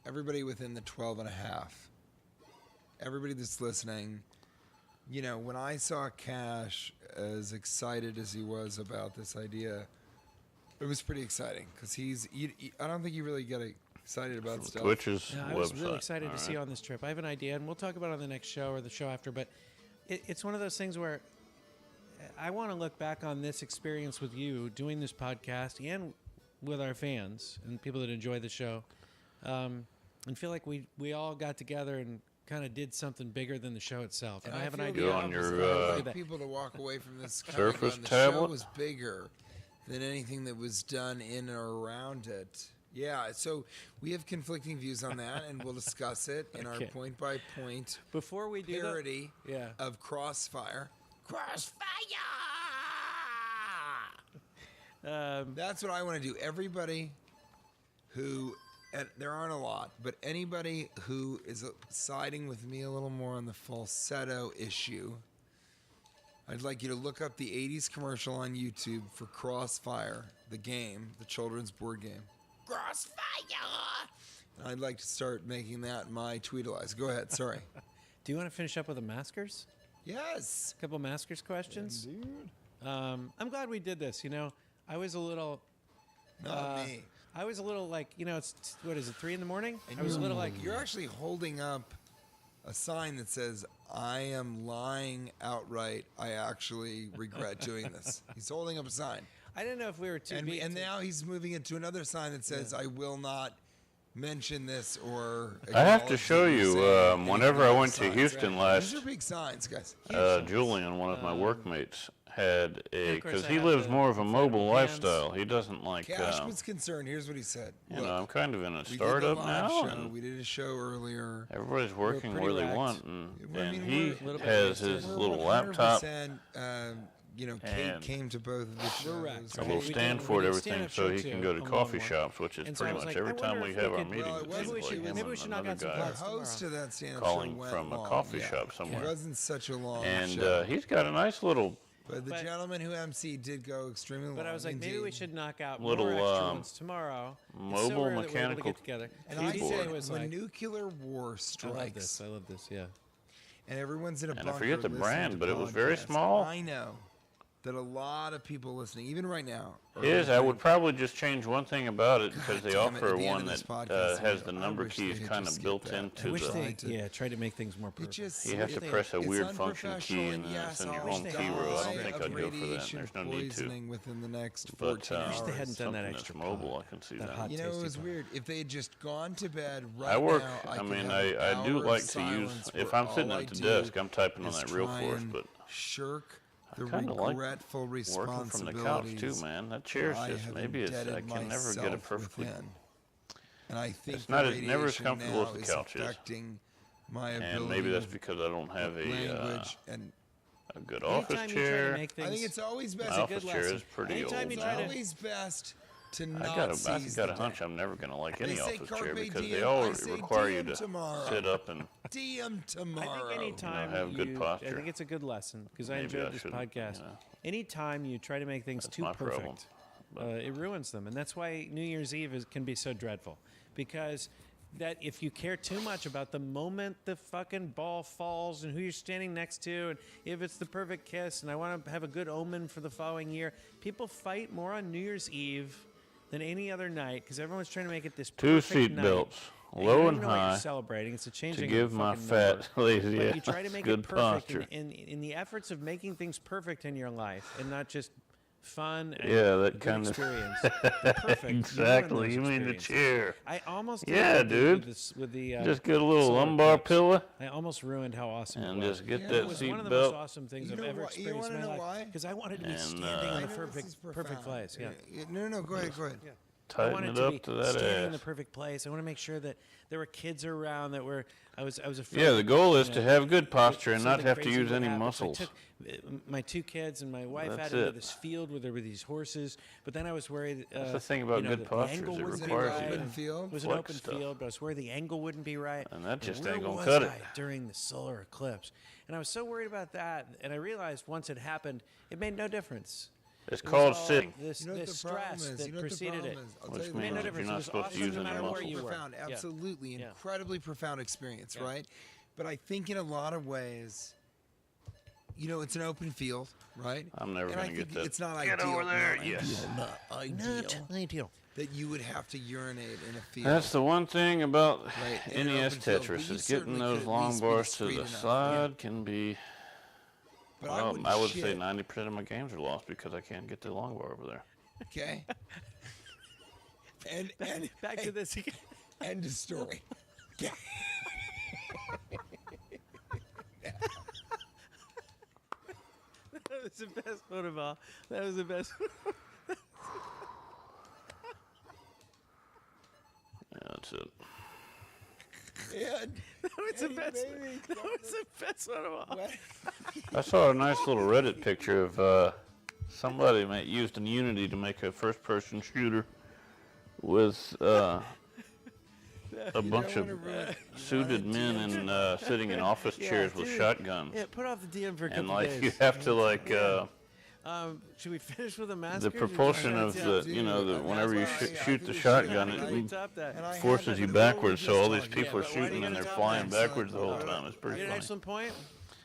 everybody within the 12 and a half, everybody that's listening, when I saw Cash as excited as he was about this idea, it was pretty exciting because I don't think you really get excited about stuff. Twitch's I was website. really excited All to see you on this trip. I have an idea, and we'll talk about it on the next show or the show after, but it's one of those things where I want to look back on this experience with you doing this podcast and with our fans and people that enjoy the show, and feel like we all got together and kind of did something bigger than the show itself. And I have an idea. Good on your, I'd like people to walk away from this. Surface the tablet? show was bigger than anything that was done in or around it. Yeah, so we have conflicting views on that, and we'll discuss it in our point-by-point Before we do parody Yeah. of Crossfire. Crossfire! That's what I want to do. Everybody who, and there aren't a lot, but anybody who is siding with me a little more on the falsetto issue, I'd like you to look up the 80s commercial on YouTube for Crossfire, the game, the children's board game. Crossfire! And I'd like to start making that my Tweetalize. Go ahead, sorry. Do you want to finish up with the Maskers? Yes! A couple Maskers questions? Dude. I'm glad we did this. I was a little... Not me. I was a little like, it's, what is it, 3 in the morning? And I was a little like... You're actually holding up a sign that says, I am lying outright. I actually regret doing this. He's holding up a sign. I didn't know if we were too... And now he's moving it to another sign that says, I will not mention this or... I have to show you, whenever I went to signs. Houston last... These are big signs, guys. Julian, one of my workmates, had of course because I he have lives the more of a mobile hands. lifestyle. He doesn't like, Cash was concerned. Here's what he said. you know, I'm kind of in a we did the startup live now, show. and We did a show earlier. everybody's working pretty where they wrecked. want, and I mean, he we're- little bit has wasted. his We're little laptop. 100%, Kate And came to both of the shows. We're wrecked. A Okay, little we stand did- for we it, did everything, stand-up so show he too, can go to on coffee one. shops, which is And so I pretty was much like, every I time wonder we if have we our could- meetings. Well, it it's wasn't- like maybe him we and should knock another out some guy class The host tomorrow. of that stand-up calling show went from a long, coffee yeah. shop somewhere. It wasn't such a long And show. he's got a nice little But the But- gentleman who MC did go extremely long. But I was like, maybe we indeed. should knock out Little, more extra ones tomorrow. It's so mobile rare that we're able to mechanical get together. And I keyboard. said, was when like, nuclear war I love strikes, this. I love this. Yeah. and everyone's in a And I bunker forget the listening brand, to but it was very podcasts, small. I know that a lot of people listening, even right now, are His, I listening. would probably just change one thing about it because they damn it, offer at the end one of this that podcast, has the I number wish they keys had kind just of built skipped that. into I wish the. they try to make things more It perfect. just, You have to it- press a it's weird function unprofessional, key and then yes, it's in your I'll home they key had row. I one. don't think of I'd go for that. radiation There's no need to. poisoning within the next But 14 hours. they hadn't done that something extra that's mobile, pot. I can see That that. hot- You know, it tasty was part. weird. If they had just gone to bed right I work. now, I could mean, have an I do hour like of to use. silence If where I'm sitting all at the I do desk, I'm typing on is that real try force. and But shirk the I kind of like regretful working from the couch responsibilities too, man. That chair's I just have maybe it's. I indebted can never get it myself perfectly. within. And I think It's not the as- never as radiation comfortable now as the is couch is. affecting my ability And maybe that's of because I don't have language and a good Anytime office you try to chair. make things, I think it's always best. My a office good chair lesson. is pretty Anytime old you It's try to- always best to I not got seize a the hunch day. I'm never going to like They any say office carpe chair because diem, they all I say require you diem to tomorrow. sit up and DM tomorrow. I think anytime have good posture. I think it's a good lesson because I Maybe enjoyed I this shouldn't, podcast. you know. Anytime you try to make things That's too my problem. perfect, it ruins them, and that's why New Year's Eve can be so dreadful. Because that if you care too much about the moment the fucking ball falls and who you're standing next to, and if it's the perfect kiss, and I want to have a good omen for the following year, people fight more on New Year's Eve than any other night because everyone's trying to make it this two perfect seat night. belts, And you low don't and even know what you're high, celebrating. It's a changing to of give the my fucking fat number. lady But you try to make good it perfect posture. in the efforts of making things perfect in your life and not just fun and Yeah, that a good kind of- experience. The perfect. You ruin Exactly. those You mean the experiences. chair? I almost Yeah, did dude. with the Just get a little solar lumbar eclipse. pillow I almost ruined how awesome and it was. just get Yeah. that It was seat one of the most belt. awesome things You I've know ever why- you experienced in wanna my know life why? because I wanted to be And, standing in I the know this is perfect profound. place. Yeah. No. Go ahead. Tighten wanted it to up be to that standing in the ass. perfect place. I want to make sure that there were kids around that were. I was afraid. Yeah, the goal is you to know, have good posture and not something have to crazy use would any happen. So I muscles. took my 2 kids and my wife That's out into it. this field where there were these horses. But then I was worried. That's the thing about good the posture is angle it wouldn't be requires right. you to Open field? It was an flex open stuff. field, but I was worried the angle wouldn't be right. And that just where ain't gonna was cut it. I during the solar eclipse? And I was so worried about that. And I realized once it happened, it made no difference. It's It was called all sitting. This, You know what this the problem stress is? that You know what the preceded problem it. is? I'll Which tell you It made means no what. you're difference. not It was supposed to awesome use no any matter where muscles. you were. Profound, Yeah. absolutely, Yeah. incredibly profound experience, Yeah. right? But I think in a lot of ways, you know, it's an open field, right? I'm never And gonna I get think that. it's not Get ideal. over there, not yes. ideal, not ideal Not ideal. that you would have to urinate in a field. That's the one thing about Right, in an NES open field, but Tetris you is certainly getting those could at long least be bars to discreet the enough. side can be. But Well, wouldn't I would say shit, 90% of my games are lost because I can't get the long bar over there. Okay. and Back to this. end of story. Yeah. That was the best one of all. That was the best. Yeah, that's it. And That was the best. maybe That was the best one of all. what? I saw a nice little Reddit picture of somebody used in Unity to make a first-person shooter with a bunch wanna of ruin- suited men in sitting in office chairs with dude. shotguns. Yeah, put off the DM for a couple And like days. you have to like Should we finish with the mask? the propulsion of the whenever you shoot the shotgun, it Top that. And I had forces that you in the whole backwards. So just all these talking people are but why do you shooting and gotta they're top flying that? backwards the whole time. It's You pretty had an funny. excellent point.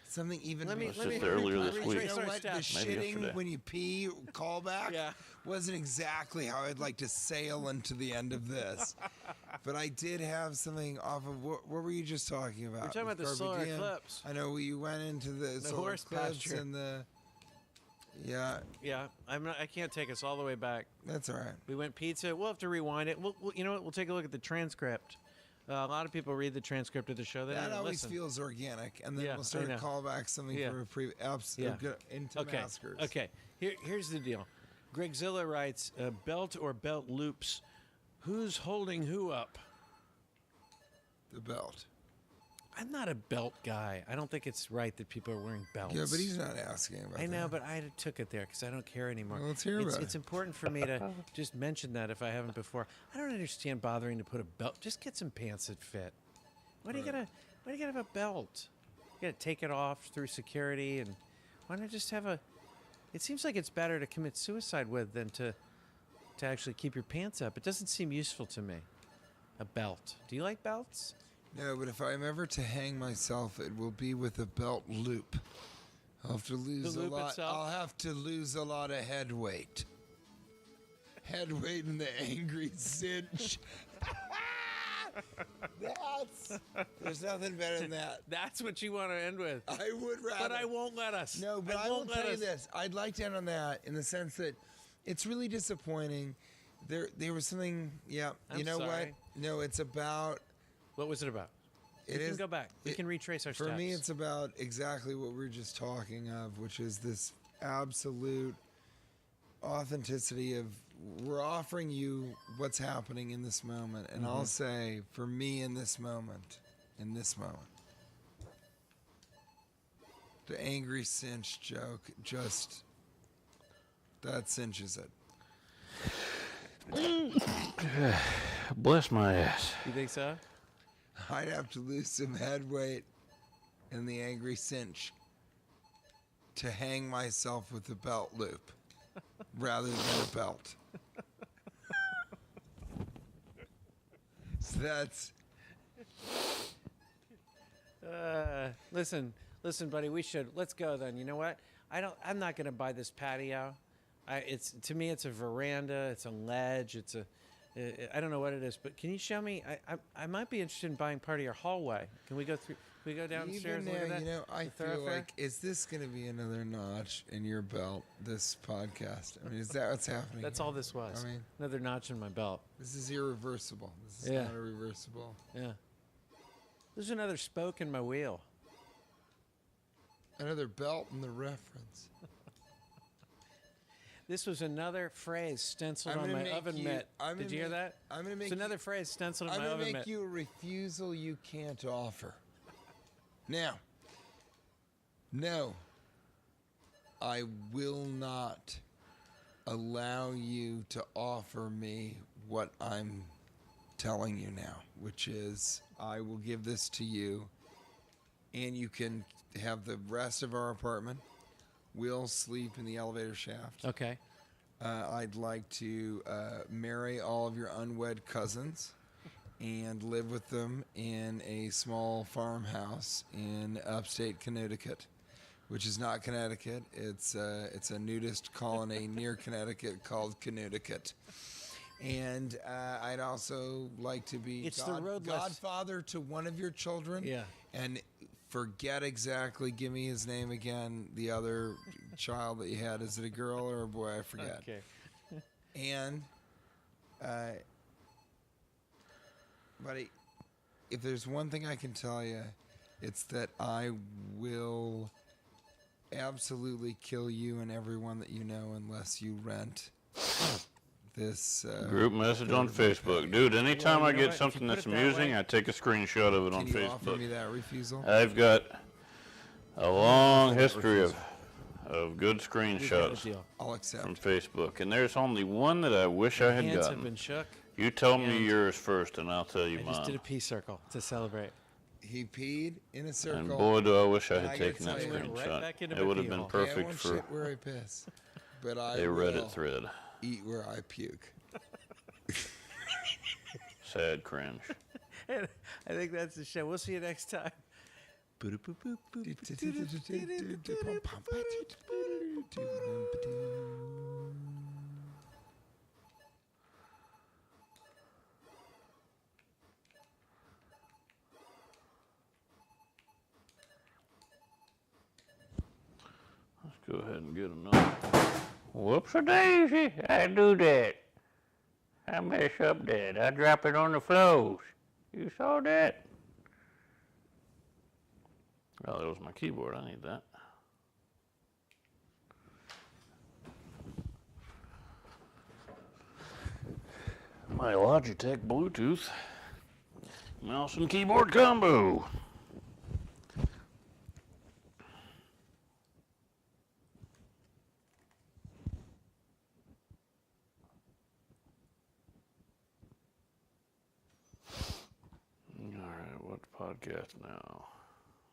Something even Let me- It's let just me- earlier let this me week. You know Sorry, what? The Steph. Maybe shitting yesterday. when you pee callback Yeah. wasn't exactly how I'd like to sail into the end of this. But I did have something off of what were you just talking about? We're talking about with the solar Carpe Diem? eclipse. I know you went into the solar horse eclipse pasture. and the. Yeah, Yeah, I can't take us all the way back. that's all right. We went pizza. We'll have to rewind it. You know what? We'll take a look at the transcript. A lot of people read the transcript of the show. They That don't always listen. feels organic, and then Yeah, we'll start I to know. call back something Yeah. from a previous Yeah. into Okay. maskers. Okay. Here's the deal. Gregzilla writes, "Belt or belt loops? Who's holding who up?" The belt. I'm not a belt guy. I don't think it's right that people are wearing belts. Yeah, but he's not asking about I know, that. but I took it there because I don't care anymore. Well, let's hear it's, about it. it's important for me to just mention that if I haven't before. I don't understand bothering to put a belt. Just get some pants that fit. Why do you gotta have a belt? You gotta take it off through security, and why not just have a? It seems like it's better to commit suicide with than to actually keep your pants up. It doesn't seem useful to me. A belt. Do you like belts? No, but if I'm ever to hang myself, it will be with a belt loop. I'll have to lose a loop lot. itself? I'll have to lose a lot of head weight. Head weight in the angry cinch. There's nothing better than that. That's what you want to end with. I would rather. But I won't let us. No, but I will won't let tell you us. this. I'd like to end on that in the sense that it's really disappointing. There was something. Yeah, I'm you know sorry. what? No, it's about. What was it about? It We is. can go back. We it- can retrace our For steps. me, it's about exactly what we were just talking of, which is this absolute authenticity of we're offering you what's happening in this moment, and I'll say for me in this moment, the angry cinch joke just that cinches it. Bless my ass. You think so? I'd have to lose some head weight in the angry cinch to hang myself with the belt loop rather than a belt. So that's Listen, buddy. Let's go then. You know what? I'm not gonna buy this patio. To me, it's a veranda. It's a ledge. I don't know what it is, but can you show me? I might be interested in buying part of your hallway. Can we go through? Can we go downstairs even and look there, at that? you know, I The feel thoroughfare? like is this going to be another notch in your belt? This podcast. I mean, is that what's happening? That's here? all this was. I mean, Another notch in my belt. this is irreversible. This is Yeah. not a reversible. Yeah. There's another spoke in my wheel. Another belt in the reference. This was another phrase stenciled on my oven mitt. Did you hear that? It's another phrase stenciled on my oven mitt. I'm going to make you a refusal you can't offer. Now, no, I will not allow you to offer me what I'm telling you now, which is I will give this to you, and you can have the rest of our apartment. We'll sleep in the elevator shaft. Okay. I'd like to marry all of your unwed cousins and live with them in a small farmhouse in upstate Connecticut, which is not Connecticut. It's a nudist colony near Connecticut called Connecticut. And I'd also like to be godfather to one of your children. Yeah. And forget exactly, give me his name again, the other child that you had. Is it a girl or a boy? I forget. Okay. And, buddy, if there's one thing I can tell you, it's that I will absolutely kill you and everyone that you know unless you rent this group message on Facebook. Dude, anytime I get something that's amusing, I take a screenshot of it on Facebook. Can you offer me that refusal? I've got a long history of good screenshots I'll accept from Facebook, and there's only one that I wish I had Hands gotten. have been shook. You tell me yours first, and I'll tell you I mine. just did a pee circle to celebrate. He peed in a circle. And boy, do I wish I had taken that you, screenshot. right It would have been perfect I won't for shit where I piss, but I a will Reddit thread. eat where I puke. Sad cringe. I think that's the show. We'll see you next time. Let's go ahead and get another. Whoops-a-daisy, I do that. I mess up that. I drop it on the floors. You saw that? Oh, that was my keyboard. I need that. My Logitech Bluetooth mouse and keyboard combo. Alright, what podcast now?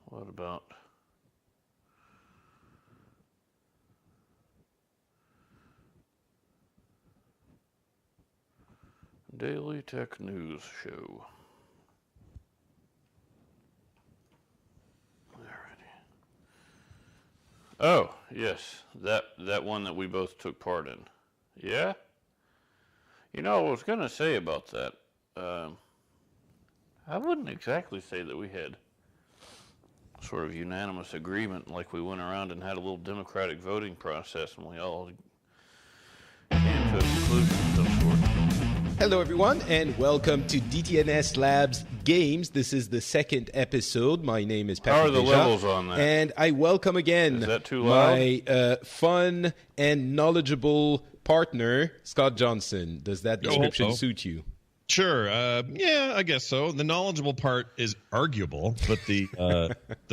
What about Daily Tech News Show? Alrighty. Oh, yes, that one that we both took part in. Yeah? You know, I was going to say about that, I wouldn't exactly say that we had sort of unanimous agreement, like we went around and had a little democratic voting process and we all came to a conclusion of some sort. Hello, everyone, and welcome to DTNS Labs Games. This is the second episode. My name is Patrick. How are the levels on that? And I welcome again Is that too loud? my fun and knowledgeable partner, Scott Johnson. Does that description suit you? Sure. Yeah, I guess so. The knowledgeable part is arguable, but the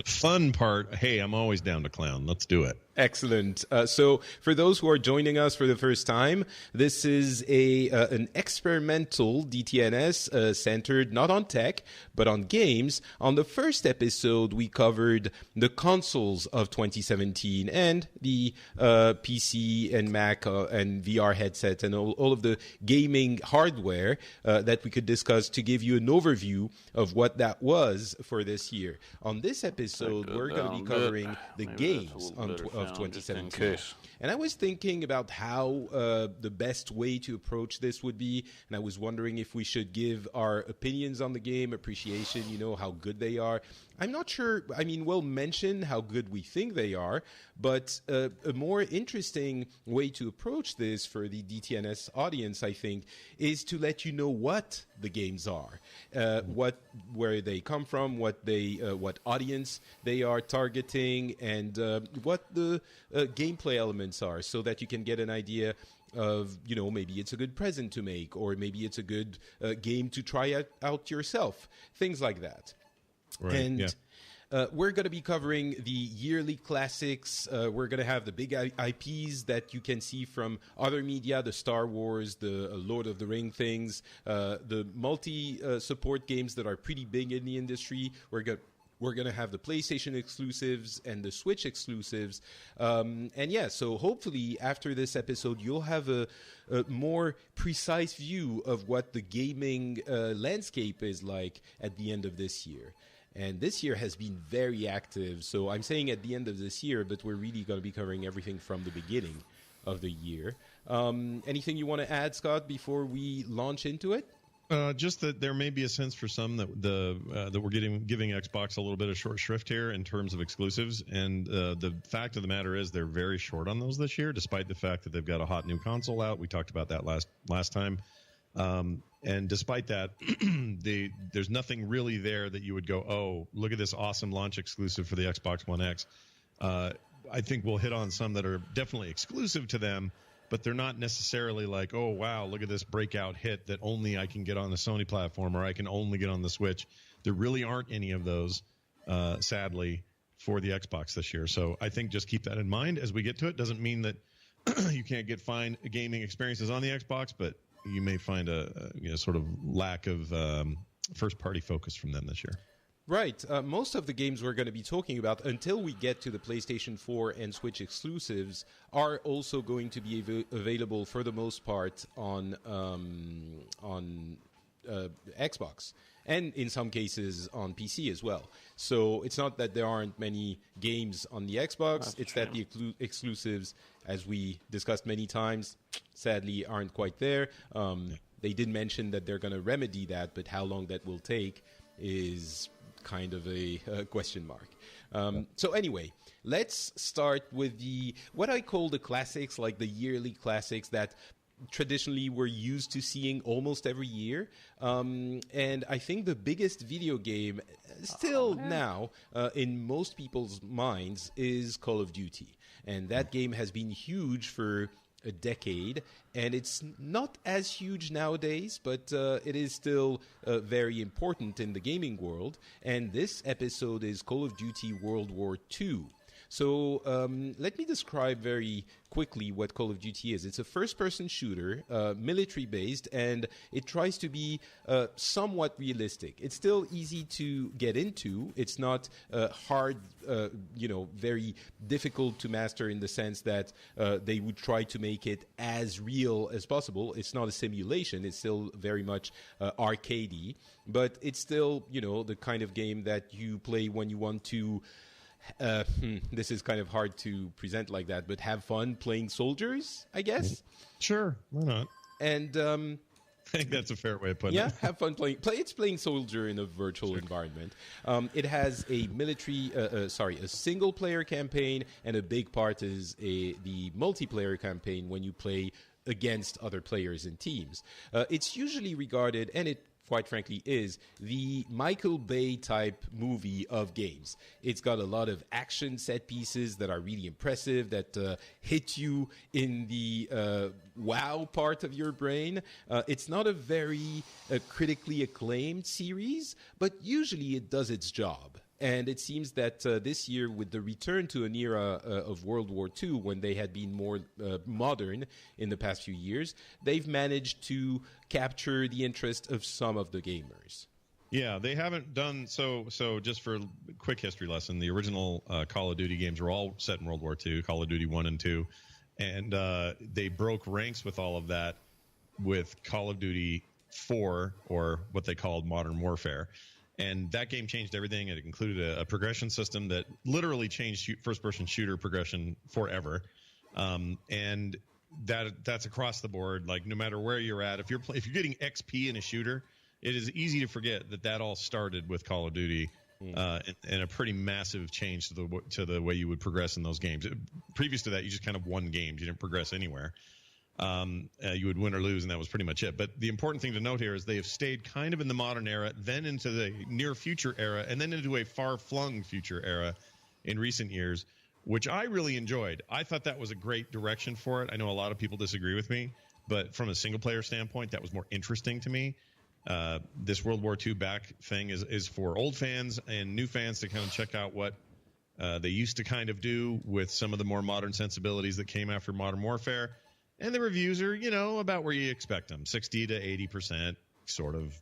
fun part, hey, I'm always down to clown. Let's do it. Excellent. So for those who are joining us for the first time, this is an experimental DTNS centered not on tech, but on games. On the first episode, we covered the consoles of 2017 and the PC and Mac and VR headsets and all of the gaming hardware that we could discuss to give you an overview of what that was for this year. On this episode, we're going to be covering the games of 2017. And I was thinking about how the best way to approach this would be, and I was wondering if we should give our opinions on the game, appreciation, how good they are, I'm not sure. I mean, we'll mention how good we think they are, but a more interesting way to approach this for the DTNS audience, I think, is to let you know what the games are, where they come from, what audience they are targeting, and what the gameplay elements are, so that you can get an idea of, maybe it's a good present to make, or maybe it's a good game to try out yourself, things like that. Right, and we're going to be covering the yearly classics. We're going to have the big IPs that you can see from other media, the Star Wars, the Lord of the Ring things, the multi-support games that are pretty big in the industry. We're going to have the PlayStation exclusives and the Switch exclusives. So hopefully after this episode, you'll have a more precise view of what the gaming landscape is like at the end of this year. And this year has been very active. So I'm saying at the end of this year, but we're really going to be covering everything from the beginning of the year. Anything you want to add, Scott, before we launch into it? Just that there may be a sense for some that that we're giving Xbox a little bit of short shrift here in terms of exclusives, and the fact of the matter is they're very short on those this year, despite the fact that they've got a hot new console out. We talked about that last time, and despite that, there's nothing really there that you would go, oh, look at this awesome launch exclusive for the Xbox One X. I think we'll hit on some that are definitely exclusive to them, but they're not necessarily like, oh, wow, look at this breakout hit that only I can get on the Sony platform or I can only get on the Switch. There really aren't any of those, sadly, for the Xbox this year. So I think just keep that in mind as we get to it. Doesn't mean that you can't get fine gaming experiences on the Xbox, but you may find a sort of lack of first-party focus from them this year. Right. Most of the games we're going to be talking about until we get to the PlayStation 4 and Switch exclusives are also going to be available for the most part on Xbox, and in some cases on PC as well. So it's not that there aren't many games on the Xbox, it's that the exclusives, as we discussed many times, sadly aren't quite there. They did mention that they're going to remedy that, but how long that will take is kind of a question mark. So anyway, let's start with what I call the classics, like the yearly classics that traditionally we're used to seeing almost every year. And I think the biggest video game still now in most people's minds is Call of Duty. And that game has been huge for a decade, and it's not as huge nowadays, but it is still very important in the gaming world. And this episode is Call of Duty World War II. So let me describe very quickly what Call of Duty is. It's a first-person shooter, military-based, and it tries to be somewhat realistic. It's still easy to get into. It's not hard, very difficult to master in the sense that they would try to make it as real as possible. It's not a simulation. It's still very much arcadey, but it's still, the kind of game that you play when you want to this is kind of hard to present like that, but have fun playing soldiers, I guess. Sure, why not? And I think that's a fair way of putting it. Yeah, have fun playing. It's playing soldier in a virtual environment. It has a a single-player campaign, and a big part is the multiplayer campaign when you play against other players and teams. It's usually regarded, and it quite frankly, is the Michael Bay type movie of games. It's got a lot of action set pieces that are really impressive, that hit you in the wow part of your brain. It's not a very critically acclaimed series, but usually it does its job. And it seems that this year, with the return to an era of World War II, when they had been more modern in the past few years, they've managed to capture the interest of some of the gamers. Yeah, they haven't done so. Just for a quick history lesson, the original Call of Duty games were all set in World War II, Call of Duty 1 and 2. And they broke ranks with all of that with Call of Duty 4, or what they called Modern Warfare. And that game changed everything. It included a progression system that literally changed first-person shooter progression forever. And that's across the board. Like, no matter where you're at, if you're getting XP in a shooter, it is easy to forget that all started with Call of Duty and a pretty massive change to the way you would progress in those games. Previous to that, you just kind of won games. You didn't progress anywhere. You would win or lose, and that was pretty much it. But the important thing to note here is they have stayed kind of in the modern era, then into the near future era, and then into a far-flung future era in recent years, which I really enjoyed. I thought that was a great direction for it. I know a lot of people disagree with me, but from a single-player standpoint, that was more interesting to me. This World War II back thing is for old fans and new fans to kind of check out what they used to kind of do with some of the more modern sensibilities that came after Modern Warfare. And the reviews are, about where you expect them, 60 to 80%, sort of,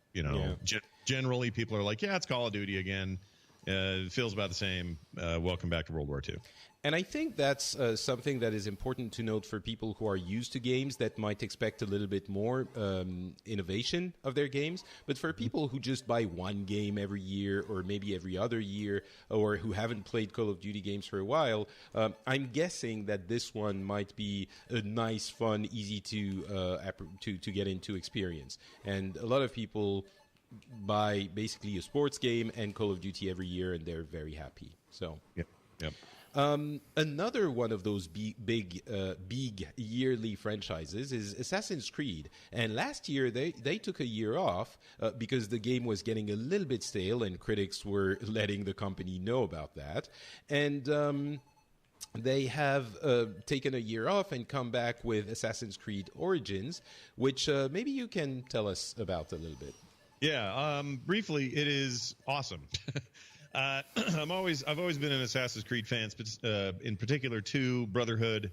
generally people are like, yeah, it's Call of Duty again. It feels about the same. Welcome back to World War II. And I think that's something that is important to note for people who are used to games that might expect a little bit more innovation of their games. But for people who just buy one game every year or maybe every other year, or who haven't played Call of Duty games for a while, I'm guessing that this one might be a nice, fun, easy to get into experience. And a lot of people buy basically a sports game and Call of Duty every year, and they're very happy. So, Yep. Another one of those big yearly franchises is Assassin's Creed. And last year, they took a year off because the game was getting a little bit stale, and critics were letting the company know about that. And they have taken a year off and come back with Assassin's Creed Origins, which maybe you can tell us about a little bit. Yeah, briefly, it is awesome. I've always been an Assassin's Creed fan, in particular 2, Brotherhood,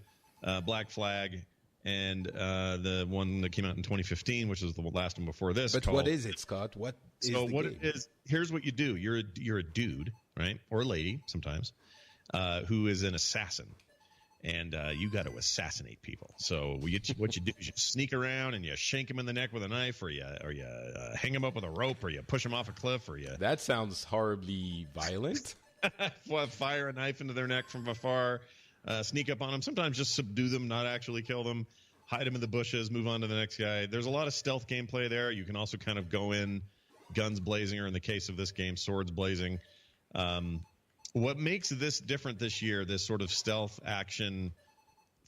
Black Flag, and the one that came out in 2015, which is the last one before this. But what is it, Scott? What is the game? It is? Here's what you do. You're a dude, right, or a lady sometimes, who is an assassin. And you got to assassinate people. So what you do is you sneak around and you shank them in the neck with a knife, or you hang them up with a rope, or you push them off a cliff, or you That sounds horribly violent. fire a knife into their neck from afar, sneak up on them. Sometimes just subdue them, not actually kill them. Hide them in the bushes, move on to the next guy. There's a lot of stealth gameplay there. You can also kind of go in guns blazing, or in the case of this game, swords blazing. What makes this different this year, this sort of stealth action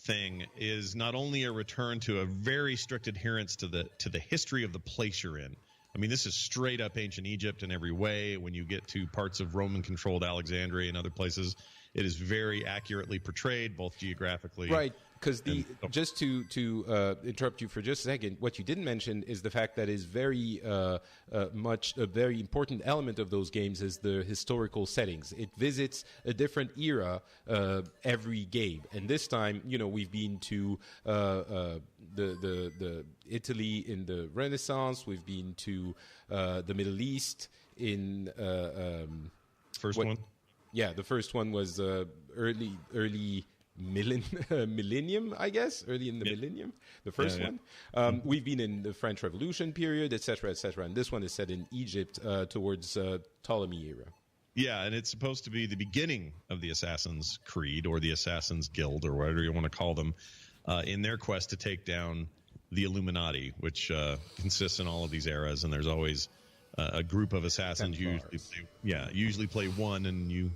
thing, is not only a return to a very strict adherence to the history of the place you're in. I mean, this is straight up ancient Egypt in every way. When you get to parts of Roman-controlled Alexandria and other places, it is very accurately portrayed, both geographically. Right, because just to interrupt you for just a second, what you didn't mention is the fact that is very much a very important element of those games is the historical settings. It visits a different era every game, and this time, we've been to the Italy in the Renaissance. We've been to the Middle East in First one. Yeah, the first one was early millennium, I guess, early in the millennium, the first one. We've been in the French Revolution period, etc., etc., and this one is set in Egypt towards Ptolemy era. Yeah, and it's supposed to be the beginning of the Assassin's Creed, or the Assassin's Guild, or whatever you want to call them, in their quest to take down the Illuminati, which consists in all of these eras, and there's always a group of assassins usually play one, and you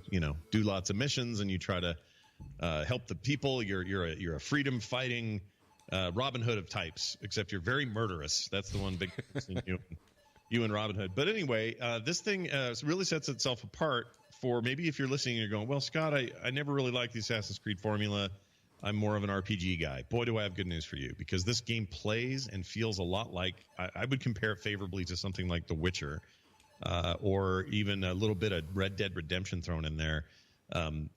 do lots of missions, and you try to help the people. You're a freedom fighting Robin Hood of types, except you're very murderous. That's the one big difference in you and Robin Hood. But anyway, this thing really sets itself apart for, maybe if you're listening and you're going, well, Scott, I never really liked the Assassin's Creed formula. I'm more of an RPG guy. Boy, do I have good news for you, because this game plays and feels a lot like, I would compare it favorably to something like The Witcher, or even a little bit of Red Dead Redemption thrown in there.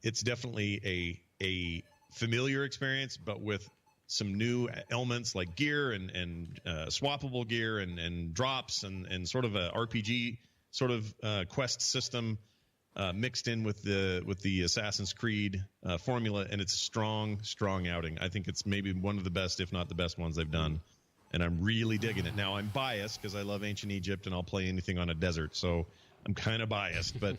It's definitely a familiar experience, but with some new elements like gear and swappable gear and drops and sort of a RPG sort of quest system mixed in with the Assassin's Creed formula, and it's a strong outing. I think it's maybe one of the best, if not the best ones they've done, and I'm really digging it. Now, I'm biased because I love ancient Egypt and I'll play anything on a desert, so I'm kind of biased, but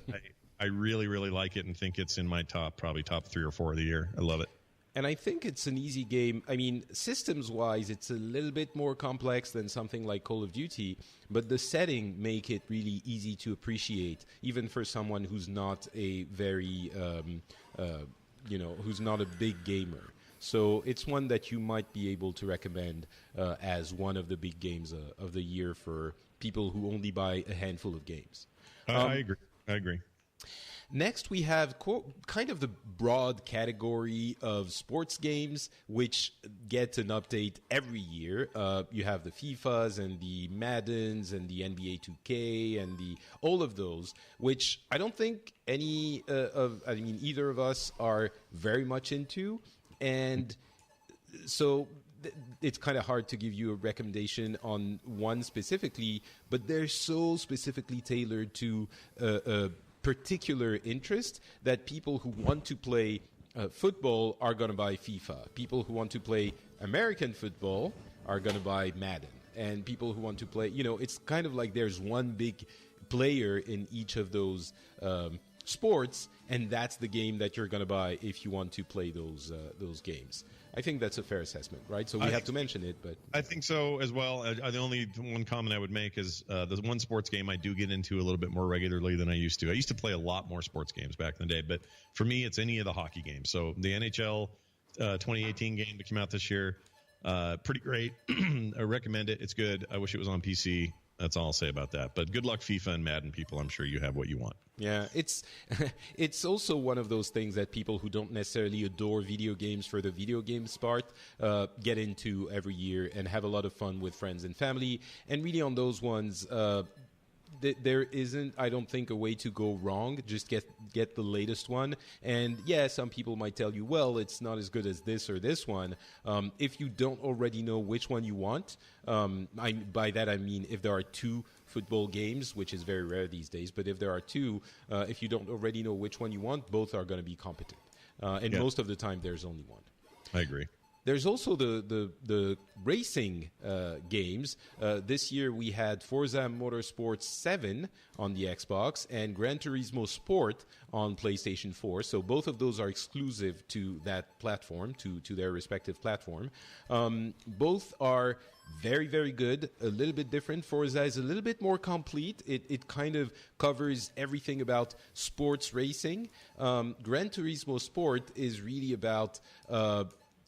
I really, really like it and think it's in my probably top 3 or 4 of the year. I love it. And I think it's an easy game. I mean, systems-wise, it's a little bit more complex than something like Call of Duty, but the setting make it really easy to appreciate, even for someone who's not a very, who's not a big gamer. So it's one that you might be able to recommend as one of the big games of the year for people who only buy a handful of games. I agree. Next, we have kind of the broad category of sports games, which get an update every year. You have the FIFAs and the Maddens and the NBA 2K and all of those, which I don't think either of us are very much into. And so it's kind of hard to give you a recommendation on one specifically, but they're so specifically tailored to a particular interest that people who want to play football are going to buy FIFA. People who want to play American football are going to buy Madden. And people who want to play, it's kind of like there's one big player in each of those sports, and that's the game that you're going to buy if you want to play those games. I think that's a fair assessment, right? So we have to mention it, but I think so as well. The only one comment I would make is the one sports game I do get into a little bit more regularly than I used to. I used to play a lot more sports games back in the day, but for me, it's any of the hockey games. So the NHL 2018 game that came out this year, pretty great. I recommend it. It's good. I wish it was on PC. That's all I'll say about that. But good luck, FIFA and Madden people. I'm sure you have what you want. Yeah, it's also one of those things that people who don't necessarily adore video games for the video games part get into every year and have a lot of fun with friends and family. And really on those ones, there isn't, I don't think, a way to go wrong. Just get the latest one. And yeah, some people might tell you, well, it's not as good as this or this one. If you don't already know which one you want, by that I mean if there are two football games, which is very rare these days, but if there are two, if you don't already know which one you want, both are going to be competent. Most of the time, there's only one. I agree. There's also the racing games. This year we had Forza Motorsport 7 on the Xbox and Gran Turismo Sport on PlayStation 4. So both of those are exclusive to that platform, to their respective platform. Both are very, very good, a little bit different. Forza is a little bit more complete. It kind of covers everything about sports racing. Gran Turismo Sport is really about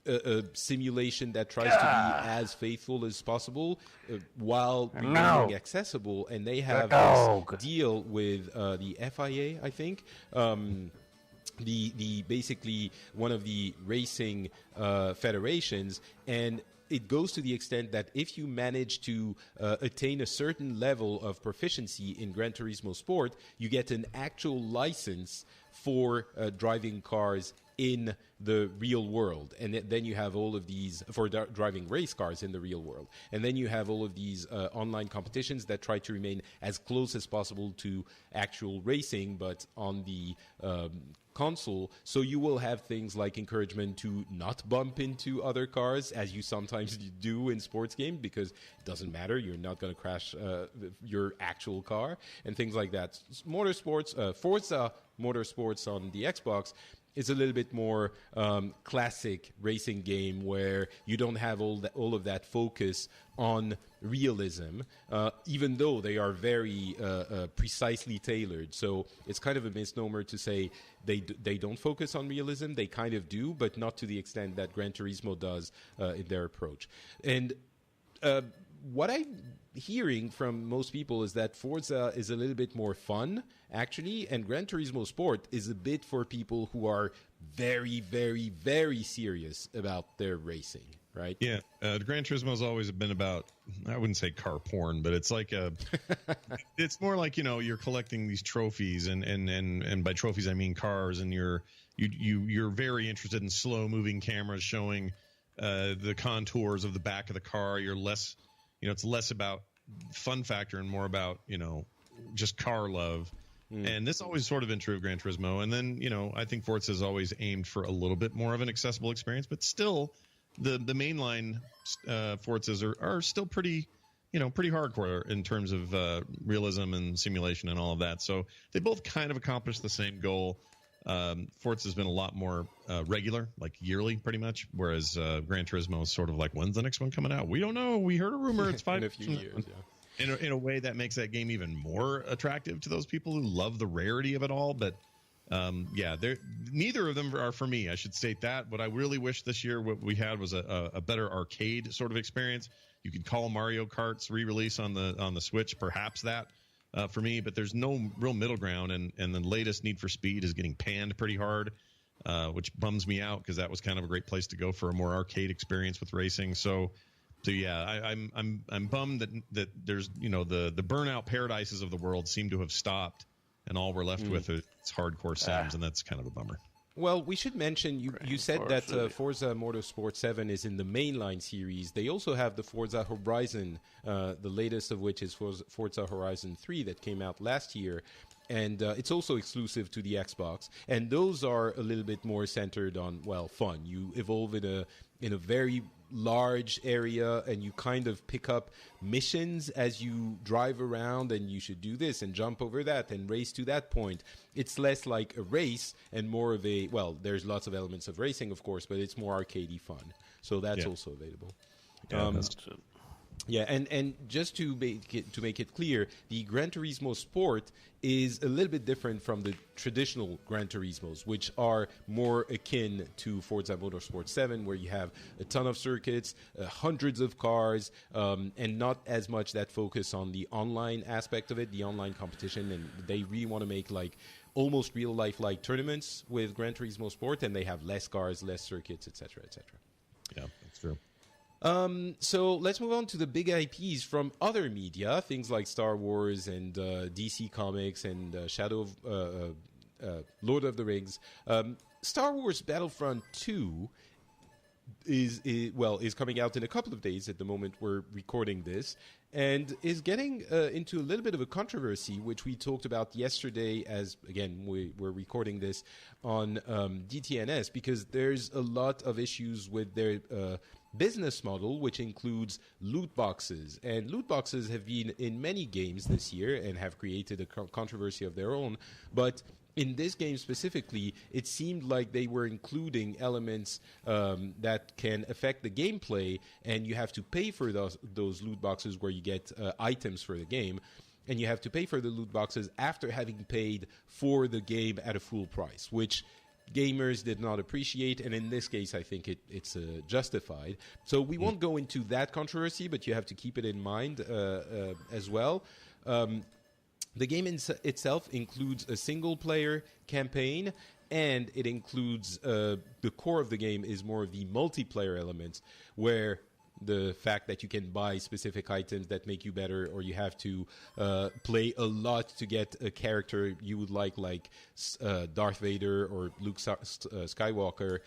a simulation that tries to be as faithful as possible while remaining accessible. And they have this deal with the FIA, I think. The basically one of the racing federations, and it goes to the extent that if you manage to attain a certain level of proficiency in Gran Turismo Sport, you get an actual license for driving cars in the real world. And then you have all of these for driving race cars in the real world. And then you have all of these online competitions that try to remain as close as possible to actual racing, but on the console. So you will have things like encouragement to not bump into other cars, as you sometimes do in sports games, because it doesn't matter. You're not going to crash your actual car and things like that. Forza Motorsports on the Xbox is a little bit more classic racing game where you don't have all of that focus on realism, even though they are very precisely tailored. So it's kind of a misnomer to say they don't focus on realism. They kind of do, but not to the extent that Gran Turismo does in their approach. And what I'm hearing from most people is that Forza is a little bit more fun, actually, and Gran Turismo Sport is a bit for people who are very, very, very serious about their racing, right? Yeah, Gran Turismo has always been about, I wouldn't say car porn, but it's like it's more like, you're collecting these trophies, and by trophies I mean cars, and you're very interested in slow moving cameras showing the contours of the back of the car. You're less, it's less about fun factor and more about, just car love. And this always sort of been true of Gran Turismo. And then, I think Forza has always aimed for a little bit more of an accessible experience, but still the mainline Forzas are still pretty hardcore in terms of realism and simulation and all of that. So they both kind of accomplish the same goal. Forza's been a lot more regular, like yearly, pretty much. Whereas Gran Turismo is sort of like, when's the next one coming out? We don't know. We heard a rumor. It's 5 in a few years. Yeah. In a way that makes that game even more attractive to those people who love the rarity of it all. But neither of them are for me. I should state that. What I really wish this year what we had was a better arcade sort of experience. You could call Mario Kart's re-release on the Switch, perhaps that for me. But there's no real middle ground, and the latest Need for Speed is getting panned pretty hard, which bums me out because that was kind of a great place to go for a more arcade experience with racing. So yeah, I'm bummed that there's the burnout paradises of the world seem to have stopped. And all we're left with is hardcore sims, and that's kind of a bummer. Well, we should mention, you said that Forza Motorsport 7 is in the mainline series. They also have the Forza Horizon, the latest of which is Forza Horizon 3 that came out last year. And it's also exclusive to the Xbox. And those are a little bit more centered on, well, fun. You evolve in a very large area, and you kind of pick up missions as you drive around, and you should do this and jump over that and race to that point. It's less like a race and more of a, well, there's lots of elements of racing, of course, but it's more arcadey fun. So that's also available. Yeah, that's it. Yeah, and just to make it clear, the Gran Turismo Sport is a little bit different from the traditional Gran Turismos, which are more akin to Forza Motorsport 7, where you have a ton of circuits, hundreds of cars, and not as much that focus on the online aspect of it, the online competition, and they really want to make like almost real-life-like tournaments with Gran Turismo Sport, and they have less cars, less circuits, etc., etc. Yeah, that's true. So let's move on to the big IPs from other media, things like Star Wars and DC Comics and Lord of the Rings. Star Wars Battlefront 2 is coming out in a couple of days at the moment we're recording this, and is getting into a little bit of a controversy, which we talked about yesterday as, again, we're recording this on DTNS, because there's a lot of issues with their business model, which includes loot boxes. And loot boxes have been in many games this year and have created a controversy of their own, but in this game specifically, it seemed like they were including elements that can affect the gameplay, and you have to pay for those loot boxes where you get items for the game, and you have to pay for the loot boxes after having paid for the game at a full price, which gamers did not appreciate, and in this case I think it's justified. So we won't go into that controversy, but you have to keep it in mind as well. The game itself includes a single-player campaign, and it includes the core of the game is more of the multiplayer elements, where the fact that you can buy specific items that make you better, or you have to play a lot to get a character you would like Darth Vader or Luke Skywalker,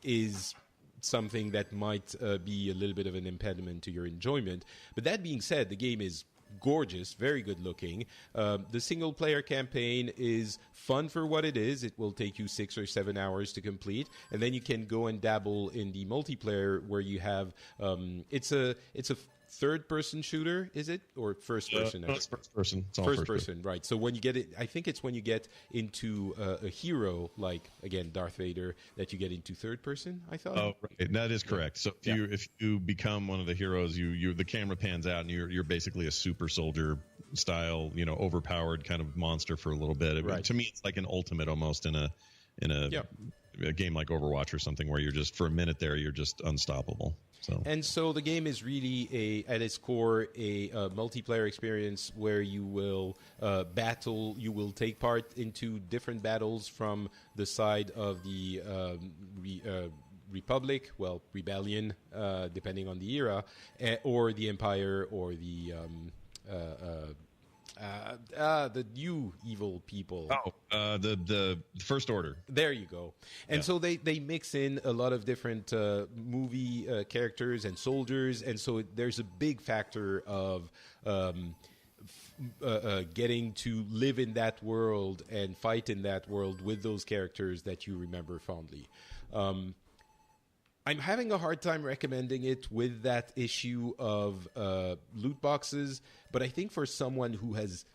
is something that might be a little bit of an impediment to your enjoyment. But that being said, the game is gorgeous, very good looking. The single player campaign is fun for what it is. It will take you 6 or 7 hours to complete, and then you can go and dabble in the multiplayer, where you have it's a third person shooter, is it, or first person? No, it's first person. It's all first person, right? So when you get it, I think it's when you get into a hero, like again Darth Vader, that you get into third person. I thought. Oh, right. That is correct. So if you become one of the heroes, the camera pans out, and you're basically a super soldier style, overpowered kind of monster for a little bit. Right. To me, it's like an ultimate almost in a game like Overwatch or something, where you're just for a minute there, you're just unstoppable. So the game is really at its core a multiplayer experience, where you will battle. You will take part into different battles from the side of the Republic, rebellion, depending on the era, or the Empire, or the new evil people. The First Order. There you go. And so they mix in a lot of different movie characters and soldiers, and so there's a big factor of getting to live in that world and fight in that world with those characters that you remember fondly. I'm having a hard time recommending it with that issue of loot boxes, but I think for someone who has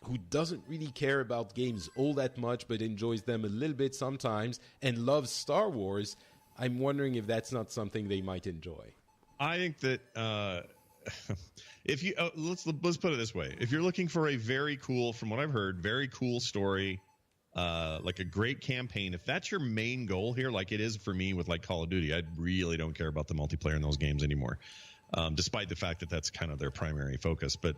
who doesn't really care about games all that much but enjoys them a little bit sometimes and loves Star Wars, I'm wondering if that's not something they might enjoy. I think that if you let's put it this way: if you're looking for a very cool, from what I've heard, very cool story, like a great campaign, if that's your main goal here, like it is for me with like Call of Duty, I really don't care about the multiplayer in those games anymore, despite the fact that that's kind of their primary focus. But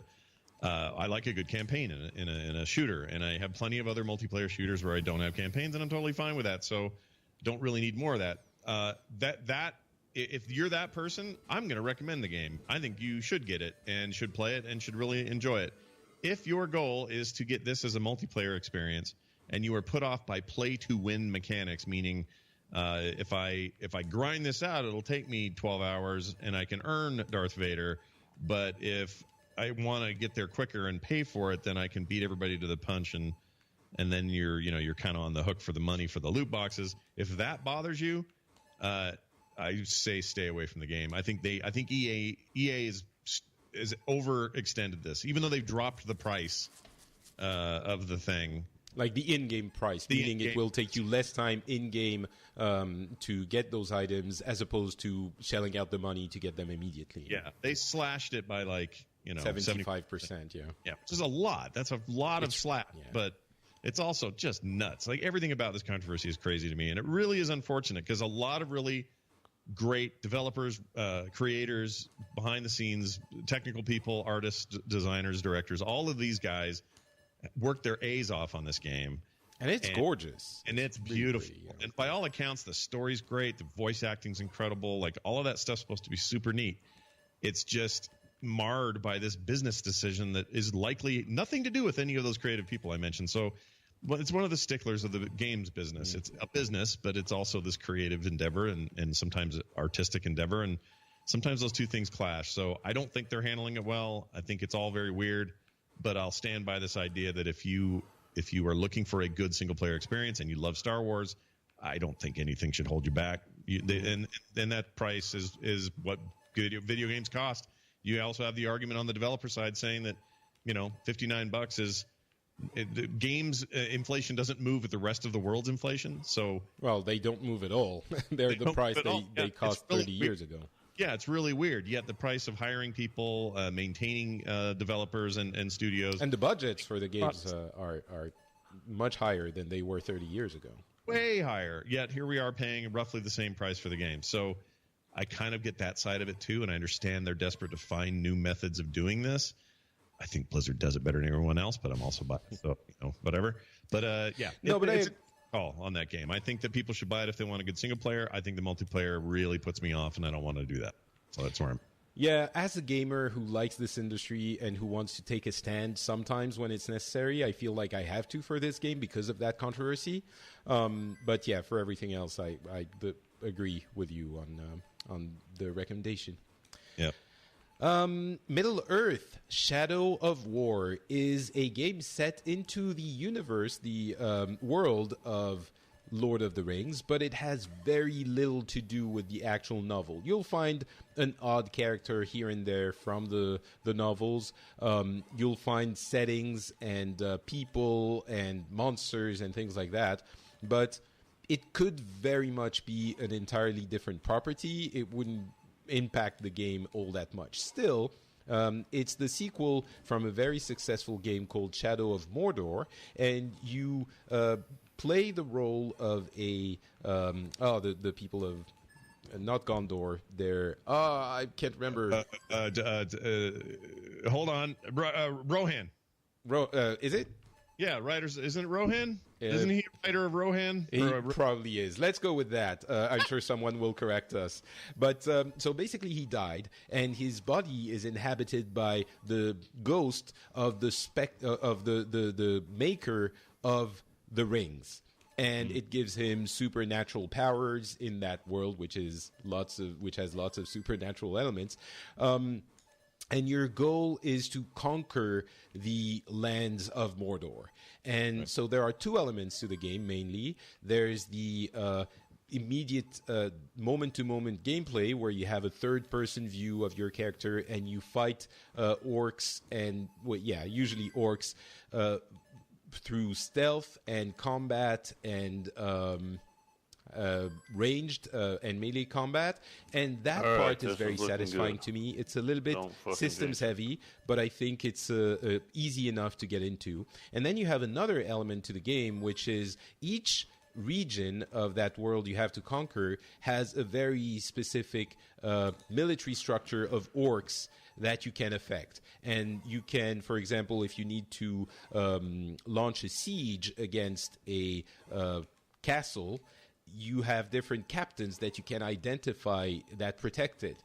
I like a good campaign in a shooter, and I have plenty of other multiplayer shooters where I don't have campaigns, and I'm totally fine with that. So don't really need more of that. If you're that person, I'm going to recommend the game. I think you should get it and should play it and should really enjoy it. If your goal is to get this as a multiplayer experience and you are put off by play to win mechanics, meaning if I grind this out, it'll take me 12 hours and I can earn Darth Vader, but if I want to get there quicker and pay for it, then I can beat everybody to the punch, and then you're kind of on the hook for the money for the loot boxes. If that bothers you, I say stay away from the game. I think EA is overextended this, even though they've dropped the price of the thing. Like the in-game price, meaning it will take you less time in-game to get those items as opposed to shelling out the money to get them immediately. Yeah, they slashed it by 75%. Yeah, which is a lot. That's a lot of slack, but it's also just nuts. Like everything about this controversy is crazy to me, and it really is unfortunate because a lot of really great developers, creators, behind the scenes, technical people, artists, designers, directors, all of these guys worked their A's off on this game. And it's gorgeous. And it's beautiful. Pretty, yeah. And by all accounts, the story's great. The voice acting's incredible. Like all of that stuff's supposed to be super neat. It's just marred by this business decision that is likely nothing to do with any of those creative people I mentioned. So it's one of the sticklers of the games business. It's a business, but it's also this creative endeavor and sometimes artistic endeavor. And sometimes those two things clash. So I don't think they're handling it well. I think it's all very weird. But I'll stand by this idea that if you are looking for a good single player experience and you love Star Wars, I don't think anything should hold you back. And that price is what video games cost. You also have the argument on the developer side saying that $59 is the games inflation doesn't move with the rest of the world's inflation. So they don't move at all. They're the price they cost 30 years ago. Yeah, it's really weird. Yet the price of hiring people, maintaining developers and studios, and the budgets for the games are much higher than they were 30 years ago. Way higher. Yet here we are paying roughly the same price for the game. So I kind of get that side of it too, and I understand they're desperate to find new methods of doing this. I think Blizzard does it better than everyone else, but I'm also biased, so whatever. But it's a call on that game. I think that people should buy it if they want a good single player. I think the multiplayer really puts me off, and I don't want to do that. So that's where I'm. Yeah, as a gamer who likes this industry and who wants to take a stand sometimes when it's necessary, I feel like I have to for this game because of that controversy. But yeah, for everything else, I agree with you on the recommendation. Yeah. Middle Earth: Shadow of War is a game set into the universe, the world of Lord of the Rings, but it has very little to do with the actual novel. You'll find an odd character here and there from the novels. You'll find settings and people and monsters and things like that, but it could very much be an entirely different property. It wouldn't impact the game all that much. Still, it's the sequel from a very successful game called Shadow of Mordor, and you play the role of the people of not Gondor. They're I can't remember. Hold on, Rohan. Is it? Yeah, writers. Isn't it Rohan? Isn't he a writer of Rohan? He probably is. Let's go with that. I'm sure someone will correct us. But so basically, he died, and his body is inhabited by the ghost of the maker of the rings, and it gives him supernatural powers in that world, which has lots of supernatural elements. And your goal is to conquer the lands of Mordor. And so there are two elements to the game, mainly. There's the immediate moment-to-moment gameplay where you have a third-person view of your character and you fight orcs and usually orcs through stealth and combat and ranged and melee combat, and that part is very satisfying to me. It's a little bit systems heavy, but I think it's easy enough to get into. And then you have another element to the game, which is each region of that world you have to conquer has a very specific military structure of orcs that you can affect. And you can, for example, if you need to launch a siege against a castle, you have different captains that you can identify that protect it.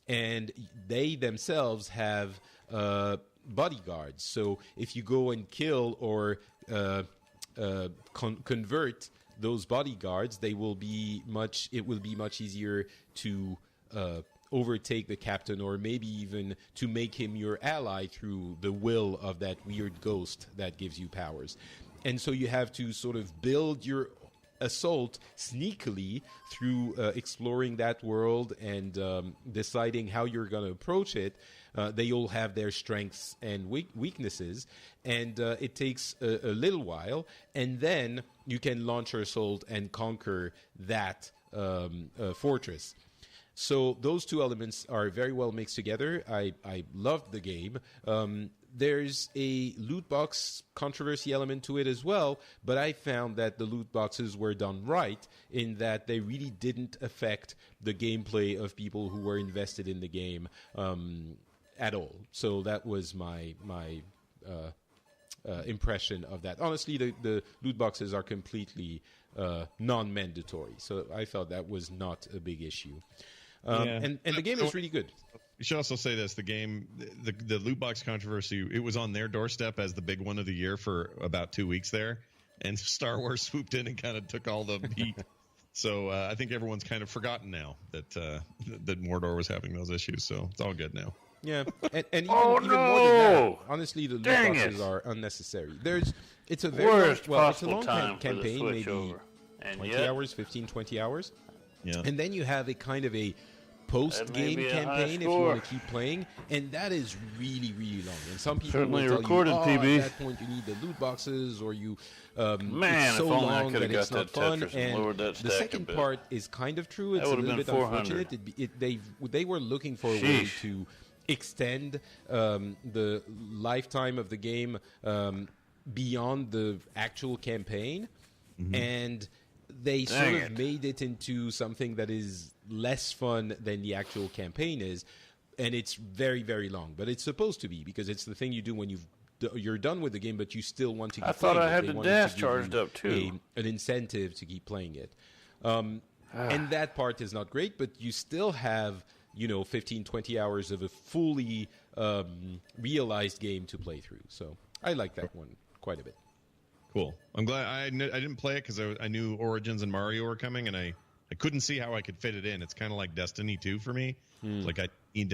And they themselves have bodyguards. So if you go and kill or convert those bodyguards, it will be much easier to overtake the captain, or maybe even to make him your ally through the will of that weird ghost that gives you powers. And so you have to sort of build your assault sneakily through exploring that world and deciding how you're going to approach it. They all have their strengths and weaknesses, and it takes a little while, and then you can launch your assault and conquer that fortress. So those two elements are very well mixed together. I loved the game. There's a loot box controversy element to it as well, but I found that the loot boxes were done right in that they really didn't affect the gameplay of people who were invested in the game at all. So that was my impression of that. Honestly, the loot boxes are completely non-mandatory, so I felt that was not a big issue. And the game is really good. You should also say this: the game, the loot box controversy, it was on their doorstep as the big one of the year for about 2 weeks there, and Star Wars swooped in and kind of took all the heat. So I think everyone's kind of forgotten now that that Mordor was having those issues. So it's all good now. Yeah, and even more than that, honestly, the loot boxes are unnecessary. It's a very it's a long campaign, maybe 20 hours, 15, 20 hours. Yeah. And then you have a kind of a post-game campaign if you want to keep playing, and that is really, really long. And some people will tell you, at that point you need the loot boxes, or you it's so long that it's not fun. And the second part is kind of true. It's a little bit unfortunate. They were looking for a way to extend the lifetime of the game beyond the actual campaign, and they sort of made it into something that is less fun than the actual campaign is, and it's very, very long. But it's supposed to be, because it's the thing you do when you're done with the game, but you still want to keep playing it. I thought I had the dash charged up, too. An incentive to keep playing it. And that part is not great, but you still have 15, 20 hours of a fully realized game to play through. So I like that one quite a bit. Cool. I'm glad I didn't play it because I knew Origins and Mario were coming, and I couldn't see how I could fit it in. It's kind of like Destiny 2 for me. Like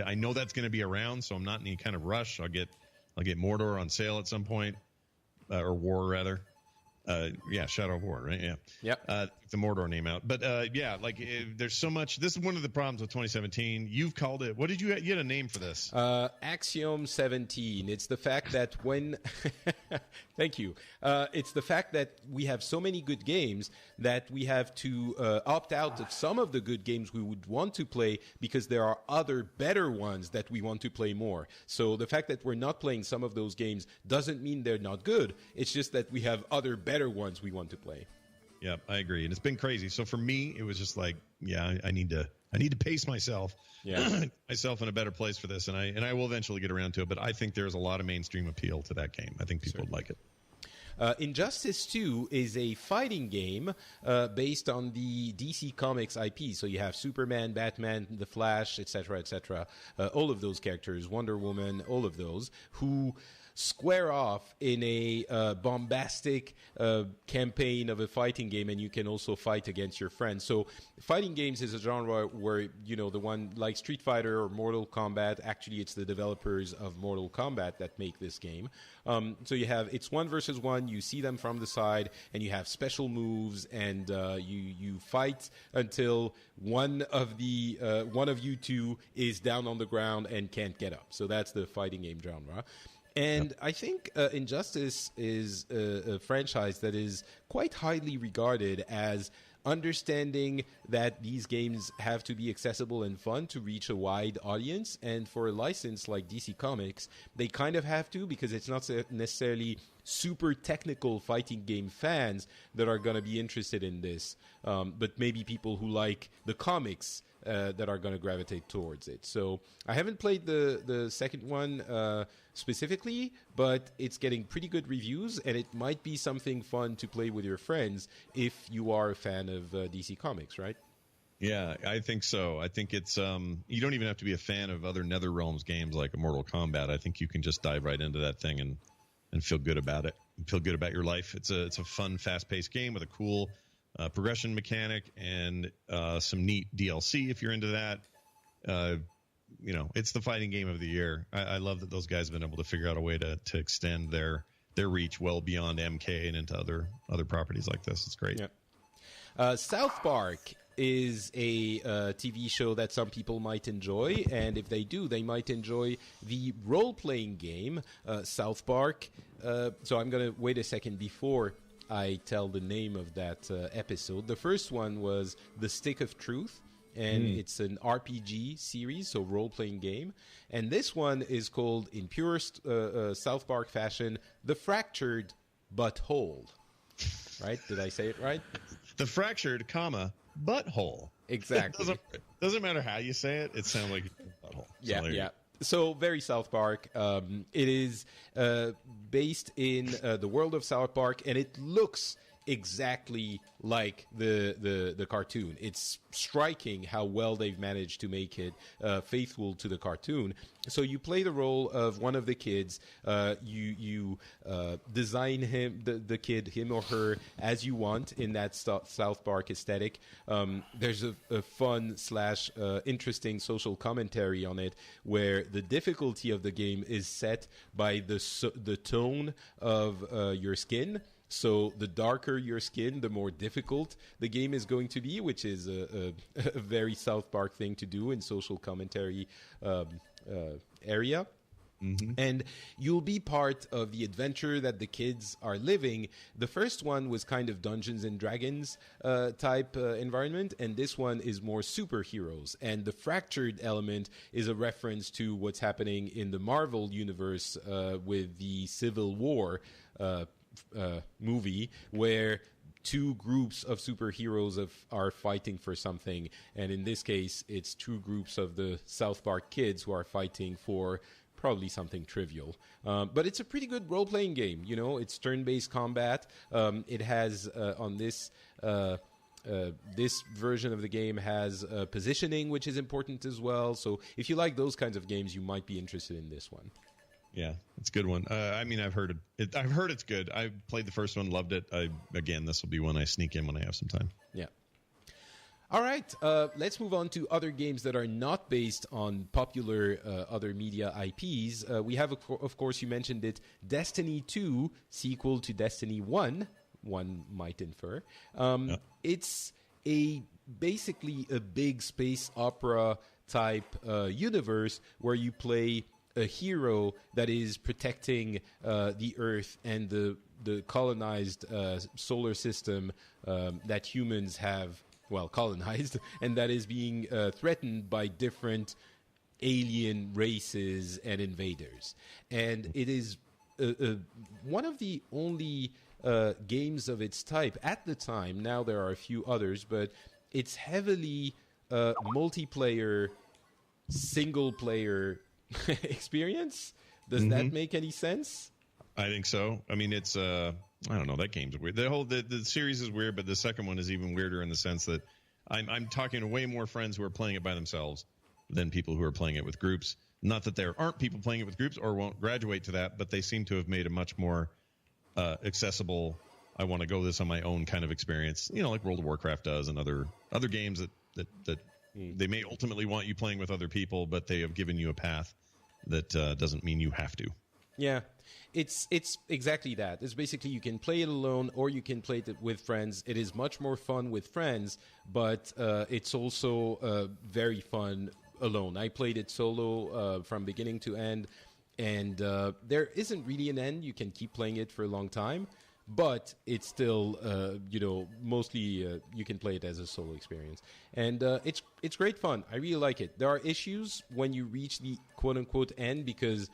I know that's going to be around, so I'm not in any kind of rush. I'll get Mordor on sale at some point, or War rather. Shadow of War, right? Yeah. Yep. The Mordor name out. But there's so much. This is one of the problems with 2017. You've called it. What did you get a name for this? Axiom 17. It's the fact that when thank you. It's the fact that we have so many good games that we have to opt out of some of the good games we would want to play because there are other better ones that we want to play more. So the fact that we're not playing some of those games doesn't mean they're not good. It's just that we have other better ones we want to play. Yeah, I agree, and it's been crazy. So for me, it was just like, I need to pace myself, myself in a better place for this, and I will eventually get around to it. But I think there's a lot of mainstream appeal to that game. I think people would like it. Injustice 2 is a fighting game based on the DC Comics IP. So you have Superman, Batman, The Flash, etc., all of those characters, Wonder Woman, all of those, who square off in a bombastic campaign of a fighting game, and you can also fight against your friends. So fighting games is a genre where, the one like Street Fighter or Mortal Kombat, actually it's the developers of Mortal Kombat that make this game. So you have, it's 1 versus 1, fun. You see them from the side, and you have special moves, and you fight until one of you two is down on the ground and can't get up. So that's the fighting game genre. And I think Injustice is a franchise that is quite highly regarded as understanding that these games have to be accessible and fun to reach a wide audience. And for a license like DC Comics, they kind of have to, because it's not necessarily super technical fighting game fans that are going to be interested in this, but maybe people who like the comics that are going to gravitate towards it. So I haven't played the second one specifically, but it's getting pretty good reviews, and it might be something fun to play with your friends if you are a fan of DC Comics, right? Yeah, I think so. I think it's you don't even have to be a fan of other NetherRealms games like Mortal Kombat. I think you can just dive right into that thing and feel good about it. Feel good about your life. It's a fun, fast-paced game with a cool progression mechanic and some neat DLC if you're into that. It's the fighting game of the year. I love that those guys have been able to figure out a way to extend their reach well beyond MK and into other properties like this. It's great. Yeah. South Park is a TV show that some people might enjoy, and if they do, they might enjoy the role-playing game South Park. So I'm going to wait a second before I tell the name of that episode. The first one was The Stick of Truth, and it's an RPG series, so role-playing game. And this one is called, in purest South Park fashion, The Fractured But Whole. Right? Did I say it right? The Fractured, butthole. Exactly. Doesn't matter how you say it. It sounds like butthole. Yeah. So very South Park. It is based in the world of South Park, and it looks exactly like the cartoon. It's striking how well they've managed to make it faithful to the cartoon. So you play the role of one of the kids. You design the kid, him or her, as you want in that South Park aesthetic. There's a fun / interesting social commentary on it, where the difficulty of the game is set by the tone of your skin. So the darker your skin, the more difficult the game is going to be, which is a very South Park thing to do in social commentary area. Mm-hmm. And you'll be part of the adventure that the kids are living. The first one was kind of Dungeons and Dragons type environment, and this one is more superheroes. And the fractured element is a reference to what's happening in the Marvel universe with the Civil War movie, where two groups of superheroes are fighting for something, and in this case it's two groups of the South Park kids who are fighting for probably something trivial, but it's a pretty good role-playing game. It's turn-based combat. It has on this this version of the game has positioning, which is important as well. So if you like those kinds of games, you might be interested in this one. Yeah, it's a good one. I've heard it. I've heard it's good. I played the first one, loved it. This will be one I sneak in when I have some time. Yeah. All right, let's move on to other games that are not based on popular other media IPs. We have, of course, you mentioned it, Destiny 2, sequel to Destiny 1, one might infer. It's basically a big space opera type universe where you play a hero that is protecting the Earth and the colonized solar system that humans have, colonized, and that is being threatened by different alien races and invaders. And it is one of the only games of its type at the time. Now there are a few others, but it's heavily multiplayer, single-player experience. Does that make any sense? I think so. I mean, it's I don't know, that game's weird. The series is weird, but the second one is even weirder in the sense that I'm talking to way more friends who are playing it by themselves than people who are playing it with groups. Not that there aren't people playing it with groups or won't graduate to that, but they seem to have made a much more accessible, I want to go this on my own kind of experience, like World of Warcraft does, and other games that they may ultimately want you playing with other people, but they have given you a path that doesn't mean you have to. Yeah, it's exactly that. It's basically you can play it alone or you can play it with friends. It is much more fun with friends, but it's also very fun alone. I played it solo from beginning to end, and there isn't really an end. You can keep playing it for a long time, but it's still, mostly you can play it as a solo experience, and it's great fun. I really like it. There are issues when you reach the quote unquote end because,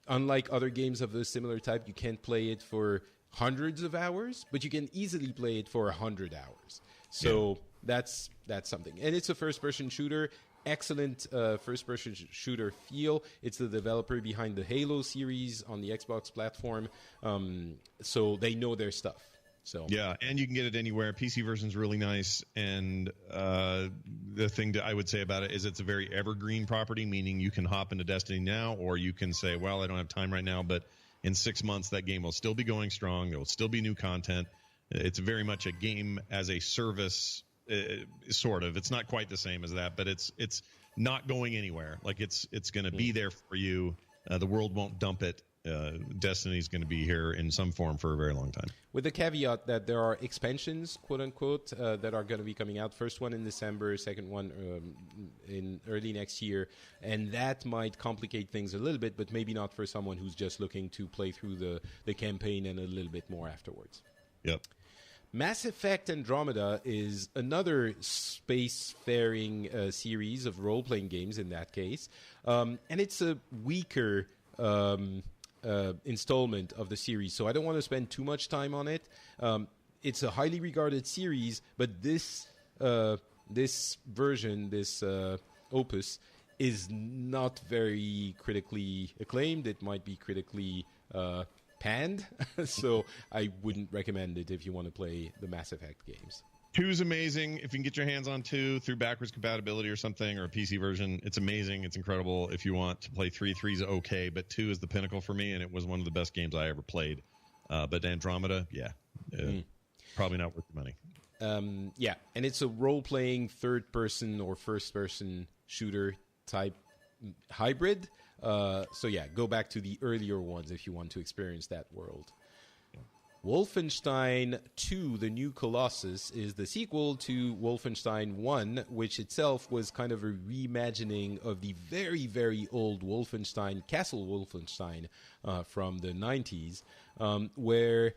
unlike other games of a similar type, you can't play it for hundreds of hours, but you can easily play it for 100 hours. So that's something. And it's a first-person shooter. Excellent first-person shooter feel. It's the developer behind the Halo series on the Xbox platform, so they know their stuff. So yeah, and you can get it anywhere. PC version's really nice, and the thing that I would say about it is it's a very evergreen property, meaning you can hop into Destiny now, or you can say, well, I don't have time right now, but in 6 months that game will still be going strong. There will still be new content. It's very much a game as a service. Sort of. It's not quite the same as that, but it's not going anywhere. Like it's going to be there for you. The world won't dump it. Destiny's going to be here in some form for a very long time. With the caveat that there are expansions, quote unquote, that are going to be coming out. First one in December, second one in early next year, and that might complicate things a little bit, but maybe not for someone who's just looking to play through the campaign and a little bit more afterwards. Yep. Mass Effect Andromeda is another spacefaring series of role-playing games in that case. And it's a weaker installment of the series, so I don't want to spend too much time on it. It's a highly regarded series, but this version, this opus, is not very critically acclaimed. It might be critically panned, so I wouldn't recommend it if you want to play the Mass Effect games. 2's amazing. If you can get your hands on 2 through backwards compatibility or something, or a PC version, it's amazing. It's incredible. If you want to play 3, 3's okay, but 2 is the pinnacle for me, and it was one of the best games I ever played. But Andromeda, probably not worth the money. Yeah, and it's a role-playing third-person or first-person shooter type hybrid. So yeah, go back to the earlier ones if you want to experience that world. Wolfenstein 2, The New Colossus, is the sequel to Wolfenstein 1, which itself was kind of a reimagining of the very, very old Wolfenstein, Castle Wolfenstein, from the 90s, where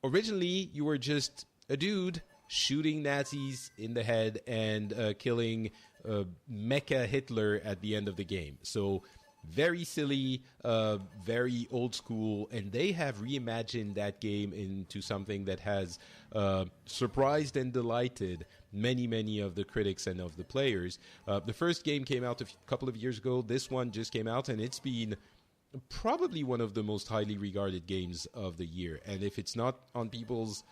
originally you were just a dude shooting Nazis in the head and killing Mecha Hitler at the end of the game. So very silly, very old school, and they have reimagined that game into something that has surprised and delighted many, many of the critics and of the players. The first game came out a couple of years ago. This one just came out, and it's been probably one of the most highly regarded games of the year. And if it's not on people's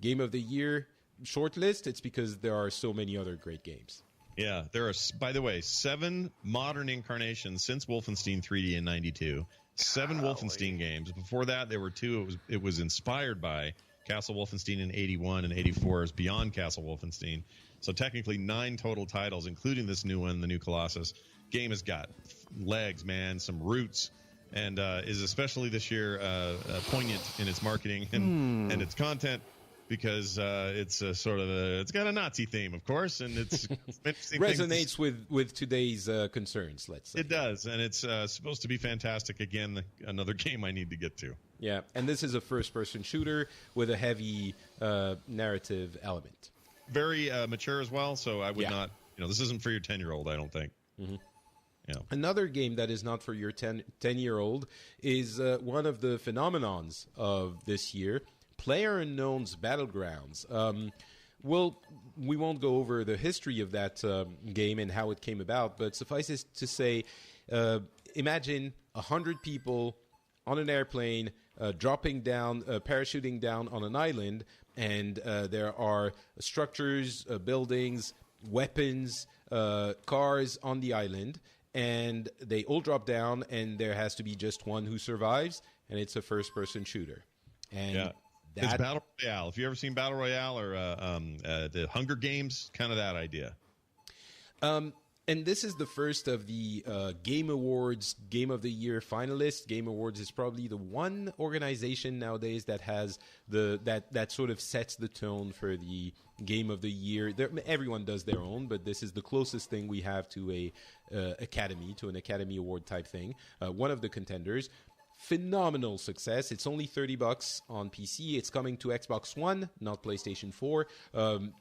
Game of the Year shortlist, it's because there are so many other great games. Yeah, there are, by the way, 7 modern incarnations since Wolfenstein 3D in 92. 7 Wolfenstein games. Before that, there were 2. It was inspired by Castle Wolfenstein in 81 and 84 is Beyond Castle Wolfenstein. So technically 9 total titles, including this new one, the new Colossus. Game has got legs, man, some roots, and is especially this year poignant in its marketing and its content. Because it's a sort of it's got a Nazi theme, of course, and it's resonates with today's concerns. Let's say it does, and it's supposed to be fantastic. Again, another game I need to get to. Yeah, and this is a first-person shooter with a heavy narrative element. Very mature as well, so I would not. This isn't for your 10-year-old. I don't think. Mm-hmm. Yeah. Another game that is not for your 10-year-old is one of the phenomenons of this year. PlayerUnknown's Battlegrounds. We won't go over the history of that game and how it came about, but suffice it to say, imagine 100 people on an airplane dropping down, parachuting down on an island, and there are structures, buildings, weapons, cars on the island, and they all drop down, and there has to be just one who survives, and it's a first-person shooter. And it's Battle Royale. If you've ever seen Battle Royale or the Hunger Games, kind of that idea. And this is the first of the Game Awards Game of the Year finalists. Game Awards is probably the one organization nowadays that has that sort of sets the tone for the Game of the Year. Everyone does their own, but this is the closest thing we have to an Academy Award type thing. One of the contenders. Phenomenal success. It's only $30 on PC. It's coming to Xbox One, not PlayStation 4,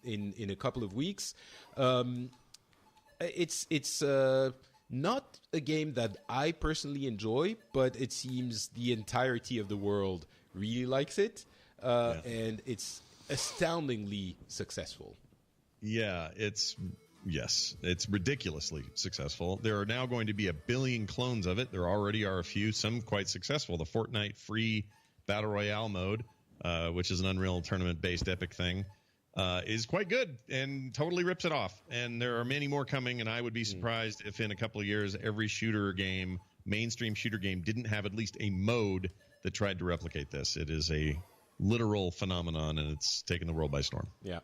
in a couple of weeks. It's not a game that I personally enjoy, but it seems the entirety of the world really likes it, and it's astoundingly successful. Yeah, it's ridiculously successful. There are now going to be 1 billion clones of it. There already are a few, some quite successful. The Fortnite free Battle Royale mode, which is an Unreal Tournament-based Epic thing, is quite good and totally rips it off. And there are many more coming, and I would be surprised if in a couple of years every mainstream shooter game didn't have at least a mode that tried to replicate this. It is a literal phenomenon, and it's taken the world by storm. Yeah.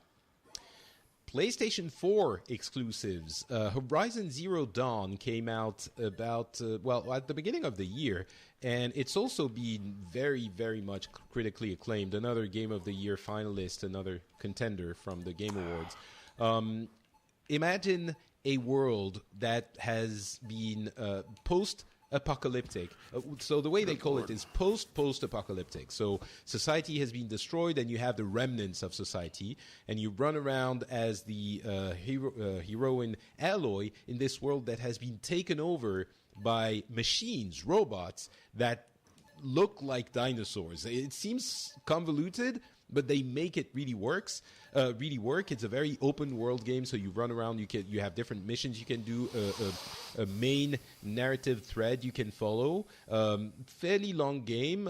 PlayStation 4 exclusives. Horizon Zero Dawn came out at the beginning of the year, and it's also been very, very much critically acclaimed. Another Game of the Year finalist, another contender from the Game Awards. Imagine a world that has been post-apocalyptic. So the way they call it is post-apocalyptic. So society has been destroyed, and you have the remnants of society, and you run around as the heroine Aloy in this world that has been taken over by machines, robots that look like dinosaurs. It seems convoluted, but they make it really work. It's a very open world game, so you run around. You have different missions you can do. A main narrative thread you can follow. Fairly long game,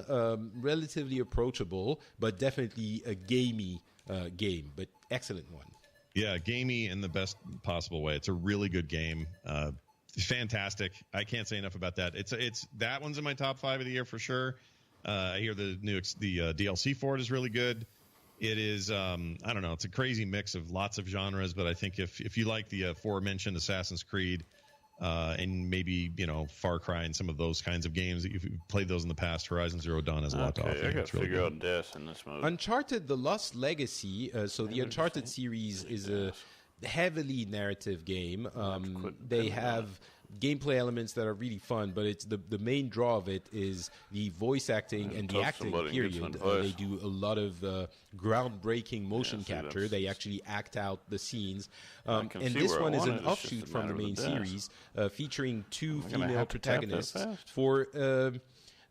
relatively approachable, but definitely a gamey game. But excellent one. Yeah, gamey in the best possible way. It's a really good game. Fantastic. I can't say enough about that. It's that one's in my top 5 of the year for sure. I hear the DLC for it is really good. It is I don't know. It's a crazy mix of lots of genres, but I think if you like the aforementioned Assassin's Creed and maybe Far Cry and some of those kinds of games that you've played those in the past, Horizon Zero Dawn has a lot to offer. I got to figure out death in this mode. Uncharted: The Lost Legacy. So the Uncharted series is a heavily narrative game. They have gameplay elements that are really fun, but it's the main draw of it is the voice acting and the acting, period. They do a lot of groundbreaking motion capture. They actually act out the scenes. And this one is an offshoot from the main series, featuring 2 female protagonists for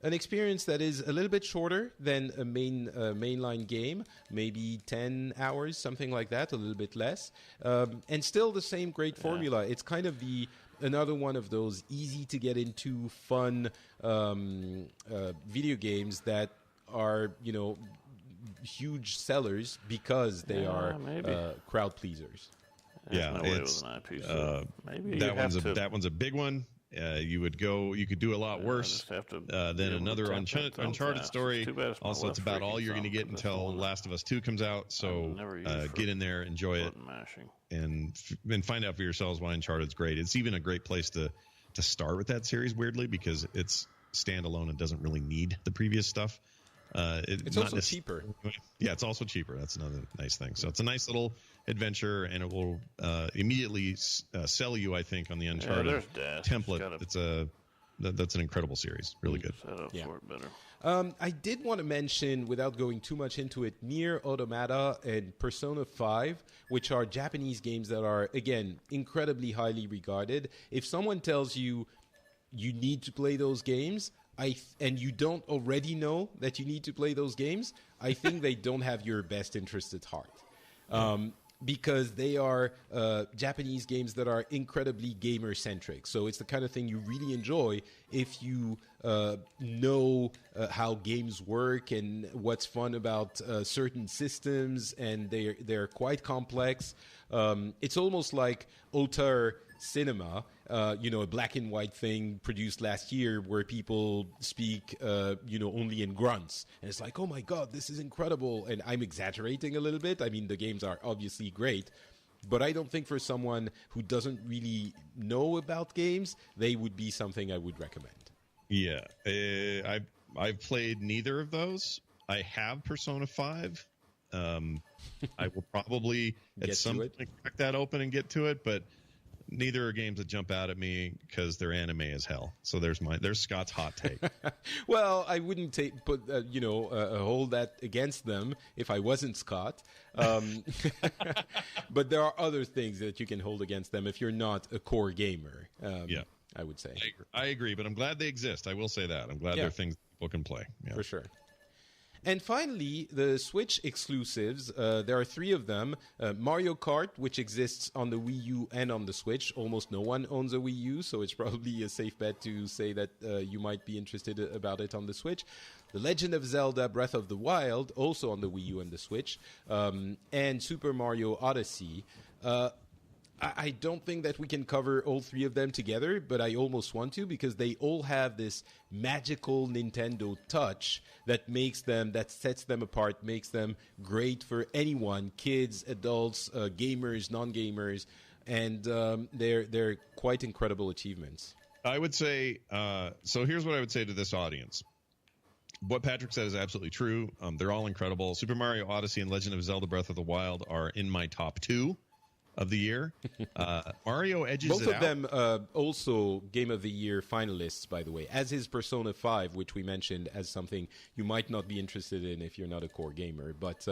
an experience that is a little bit shorter than a mainline game, maybe 10 hours, something like that, a little bit less, and still the same great formula. It's kind of another one of those easy to get into, fun video games that are, huge sellers because they are crowd pleasers. Yeah, that one's a big one. You could do a lot worse than another Uncharted story. Also, it's about all you're going to get until Last of Us 2 comes out. So get in there, enjoy it, and find out for yourselves why Uncharted's great. It's even a great place to start with that series, weirdly, because it's standalone and doesn't really need the previous stuff. It's also cheaper. Yeah, it's also cheaper. That's another nice thing. So it's a nice little adventure, and it will immediately sell you, I think, on the Uncharted template. That's an incredible series. Really good. Set up for it better. I did want to mention, without going too much into it, Nier Automata and Persona 5, which are Japanese games that are, again, incredibly highly regarded. If someone tells you you need to play those games, and you don't already know that you need to play those games, I think they don't have your best interest at heart. Because they are Japanese games that are incredibly gamer-centric. So it's the kind of thing you really enjoy if you know how games work and what's fun about certain systems, and they're quite complex. It's almost like auteur cinema, a black and white thing produced last year where people speak, only in grunts. And it's like, oh my God, this is incredible. And I'm exaggerating a little bit. I mean, the games are obviously great, But I don't think for someone who doesn't really know about games, they would be something I would recommend. Yeah, I've played neither of those. I have Persona 5. I will probably at some point crack that open and get to it, but neither are games that jump out at me because they're anime as hell. So there's Scott's hot take. Well, I wouldn't hold that against them if I wasn't Scott. But there are other things that you can hold against them if you're not a core gamer. Yeah, I would say. I agree, but I'm glad they exist. I will say that. I'm glad there are things people can play. Yeah. For sure. And finally, the Switch exclusives. There are 3 of them. Mario Kart, which exists on the Wii U and on the Switch. Almost no one owns a Wii U, so it's probably a safe bet to say that you might be interested about it on the Switch. The Legend of Zelda Breath of the Wild, also on the Wii U and the Switch. And Super Mario Odyssey. I don't think that we can cover all 3 of them together, but I almost want to because they all have this magical Nintendo touch that sets them apart, makes them great for anyone, kids, adults, gamers, non-gamers, and they're quite incredible achievements. I would say, so here's what I would say to this audience. What Patrick said is absolutely true. They're all incredible. Super Mario Odyssey and Legend of Zelda Breath of the Wild are in my top 2. Of the year. Mario edges both it of out. them also Game of the Year finalists, by the way, as is Persona 5, which we mentioned as something you might not be interested in if you're not a core gamer. But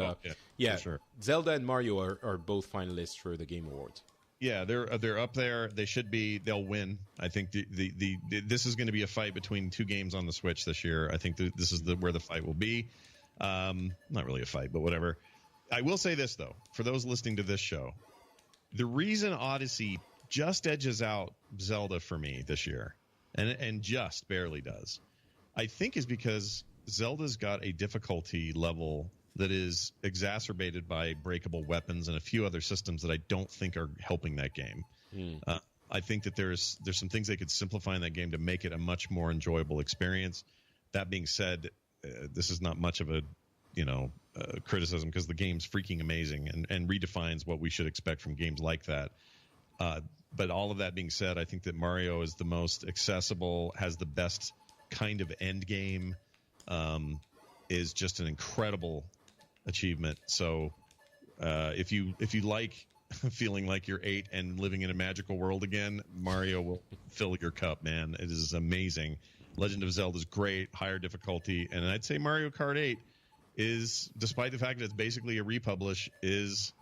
yeah, sure. Zelda and Mario are both finalists for the Game Awards. Yeah, they're up there. They should be. They'll win. I think this is going to be a fight between 2 games on the Switch this year. I think this is where the fight will be. Not really a fight, but whatever. I will say this, though, for those listening to this show. The reason Odyssey just edges out Zelda for me this year, and just barely does, I think is because Zelda's got a difficulty level that is exacerbated by breakable weapons and a few other systems that I don't think are helping that game. I think that there's some things they could simplify in that game to make it a much more enjoyable experience. That being said, this is not much of a criticism because the game's freaking amazing and redefines what we should expect from games like that. But all of that being said, I think that Mario is the most accessible, has the best kind of end game, is just an incredible achievement. So if you like feeling like you're 8 and living in a magical world again, Mario will fill your cup, man. It is amazing. Legend of Zelda is great, higher difficulty, and I'd say Mario Kart 8 is, despite the fact that it's basically a republish, is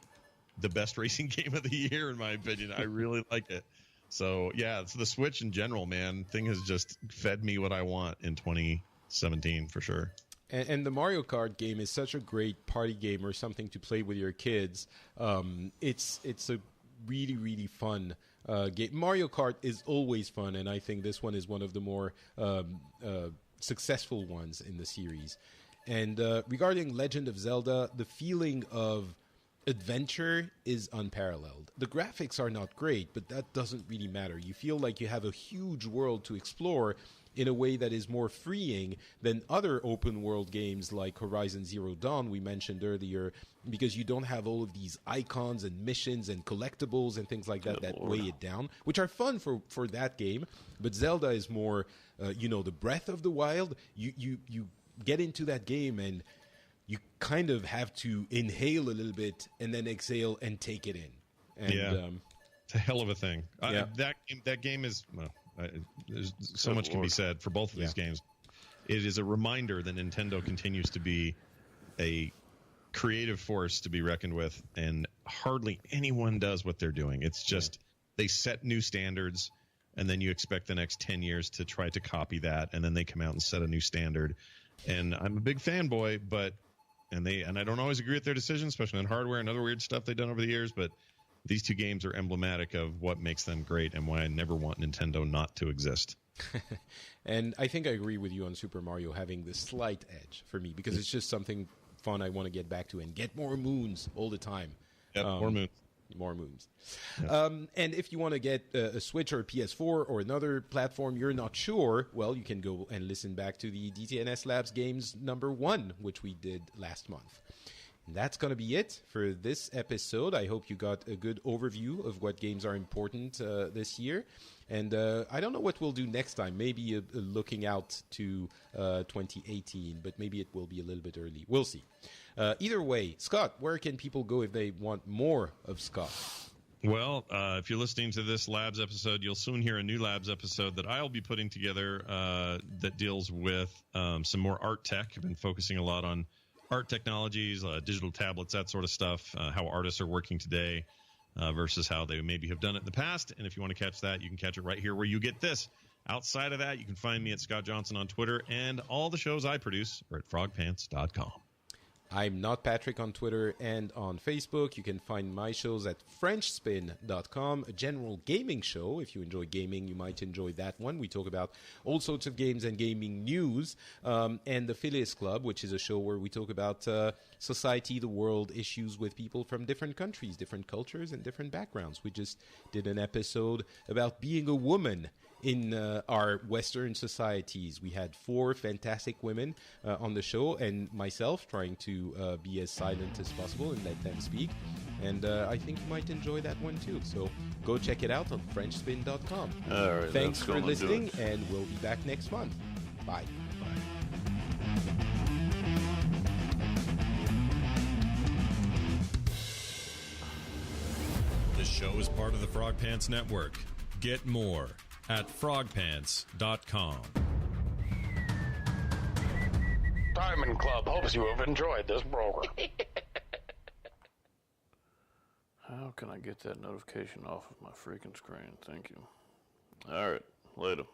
the best racing game of the year in my opinion. I really like it. So yeah, it's the Switch in general, man. Thing has just fed me what I want in 2017 for sure. And the Mario Kart game is such a great party game or something to play with your kids. It's a really, really fun game. Mario Kart is always fun, and I think this one is one of the more successful ones in the series. And regarding Legend of Zelda, the feeling of adventure is unparalleled. The graphics are not great, but that doesn't really matter. You feel like you have a huge world to explore in a way that is more freeing than other open world games like Horizon Zero Dawn we mentioned earlier, because you don't have all of these icons and missions and collectibles and things like that that weigh it down, which are fun for that game. But Zelda is more, the Breath of the Wild. You get into that game and you kind of have to inhale a little bit and then exhale and take it in. And, it's a hell of a thing. Yeah. That game is, well, there's so much can be said for both of these games. It is a reminder that Nintendo continues to be a creative force to be reckoned with, and hardly anyone does what they're doing. It's just they set new standards, and then you expect the next 10 years to try to copy that, and then they come out and set a new standard. And I'm a big fanboy, and I don't always agree with their decisions, especially on hardware and other weird stuff they've done over the years, but these two games are emblematic of what makes them great and why I never want Nintendo not to exist. And I think I agree with you on Super Mario having this slight edge for me, because it's just something fun I want to get back to and get more moons all the time. Yep, more moons. More moons. Yeah. And if you want to get a Switch or a PS4 or another platform you're not sure, well, you can go and listen back to the DTNS Labs Games number 1, which we did last month. That's going to be it for this episode. I hope you got a good overview of what games are important this year. And I don't know what we'll do next time. Maybe looking out to 2018, but maybe it will be a little bit early. We'll see. Either way, Scott, where can people go if they want more of Scott? Well, if you're listening to this Labs episode, you'll soon hear a new Labs episode that I'll be putting together that deals with some more art tech. I've been focusing a lot on art technologies, digital tablets, that sort of stuff, how artists are working today versus how they maybe have done it in the past. And if you want to catch that, you can catch it right here where you get this. Outside of that, you can find me at Scott Johnson on Twitter, and all the shows I produce are at frogpants.com. I'm not Patrick on Twitter and on Facebook. You can find my shows at FrenchSpin.com, a general gaming show. If you enjoy gaming, you might enjoy that one. We talk about all sorts of games and gaming news. And the Finalist Club, which is a show where we talk about society, the world, issues with people from different countries, different cultures, and different backgrounds. We just did an episode about being a woman in our Western societies. We had 4 fantastic women on the show, and myself trying to be as silent as possible and let them speak. And I think you might enjoy that one too. So go check it out on FrenchSpin.com. All right, thanks for listening, and we'll be back next month. Bye. This show is part of the Frog Pants Network. Get more at frogpants.com. Diamond Club hopes you have enjoyed this program. How can I get that notification off of my freaking screen? Thank you. All right, later.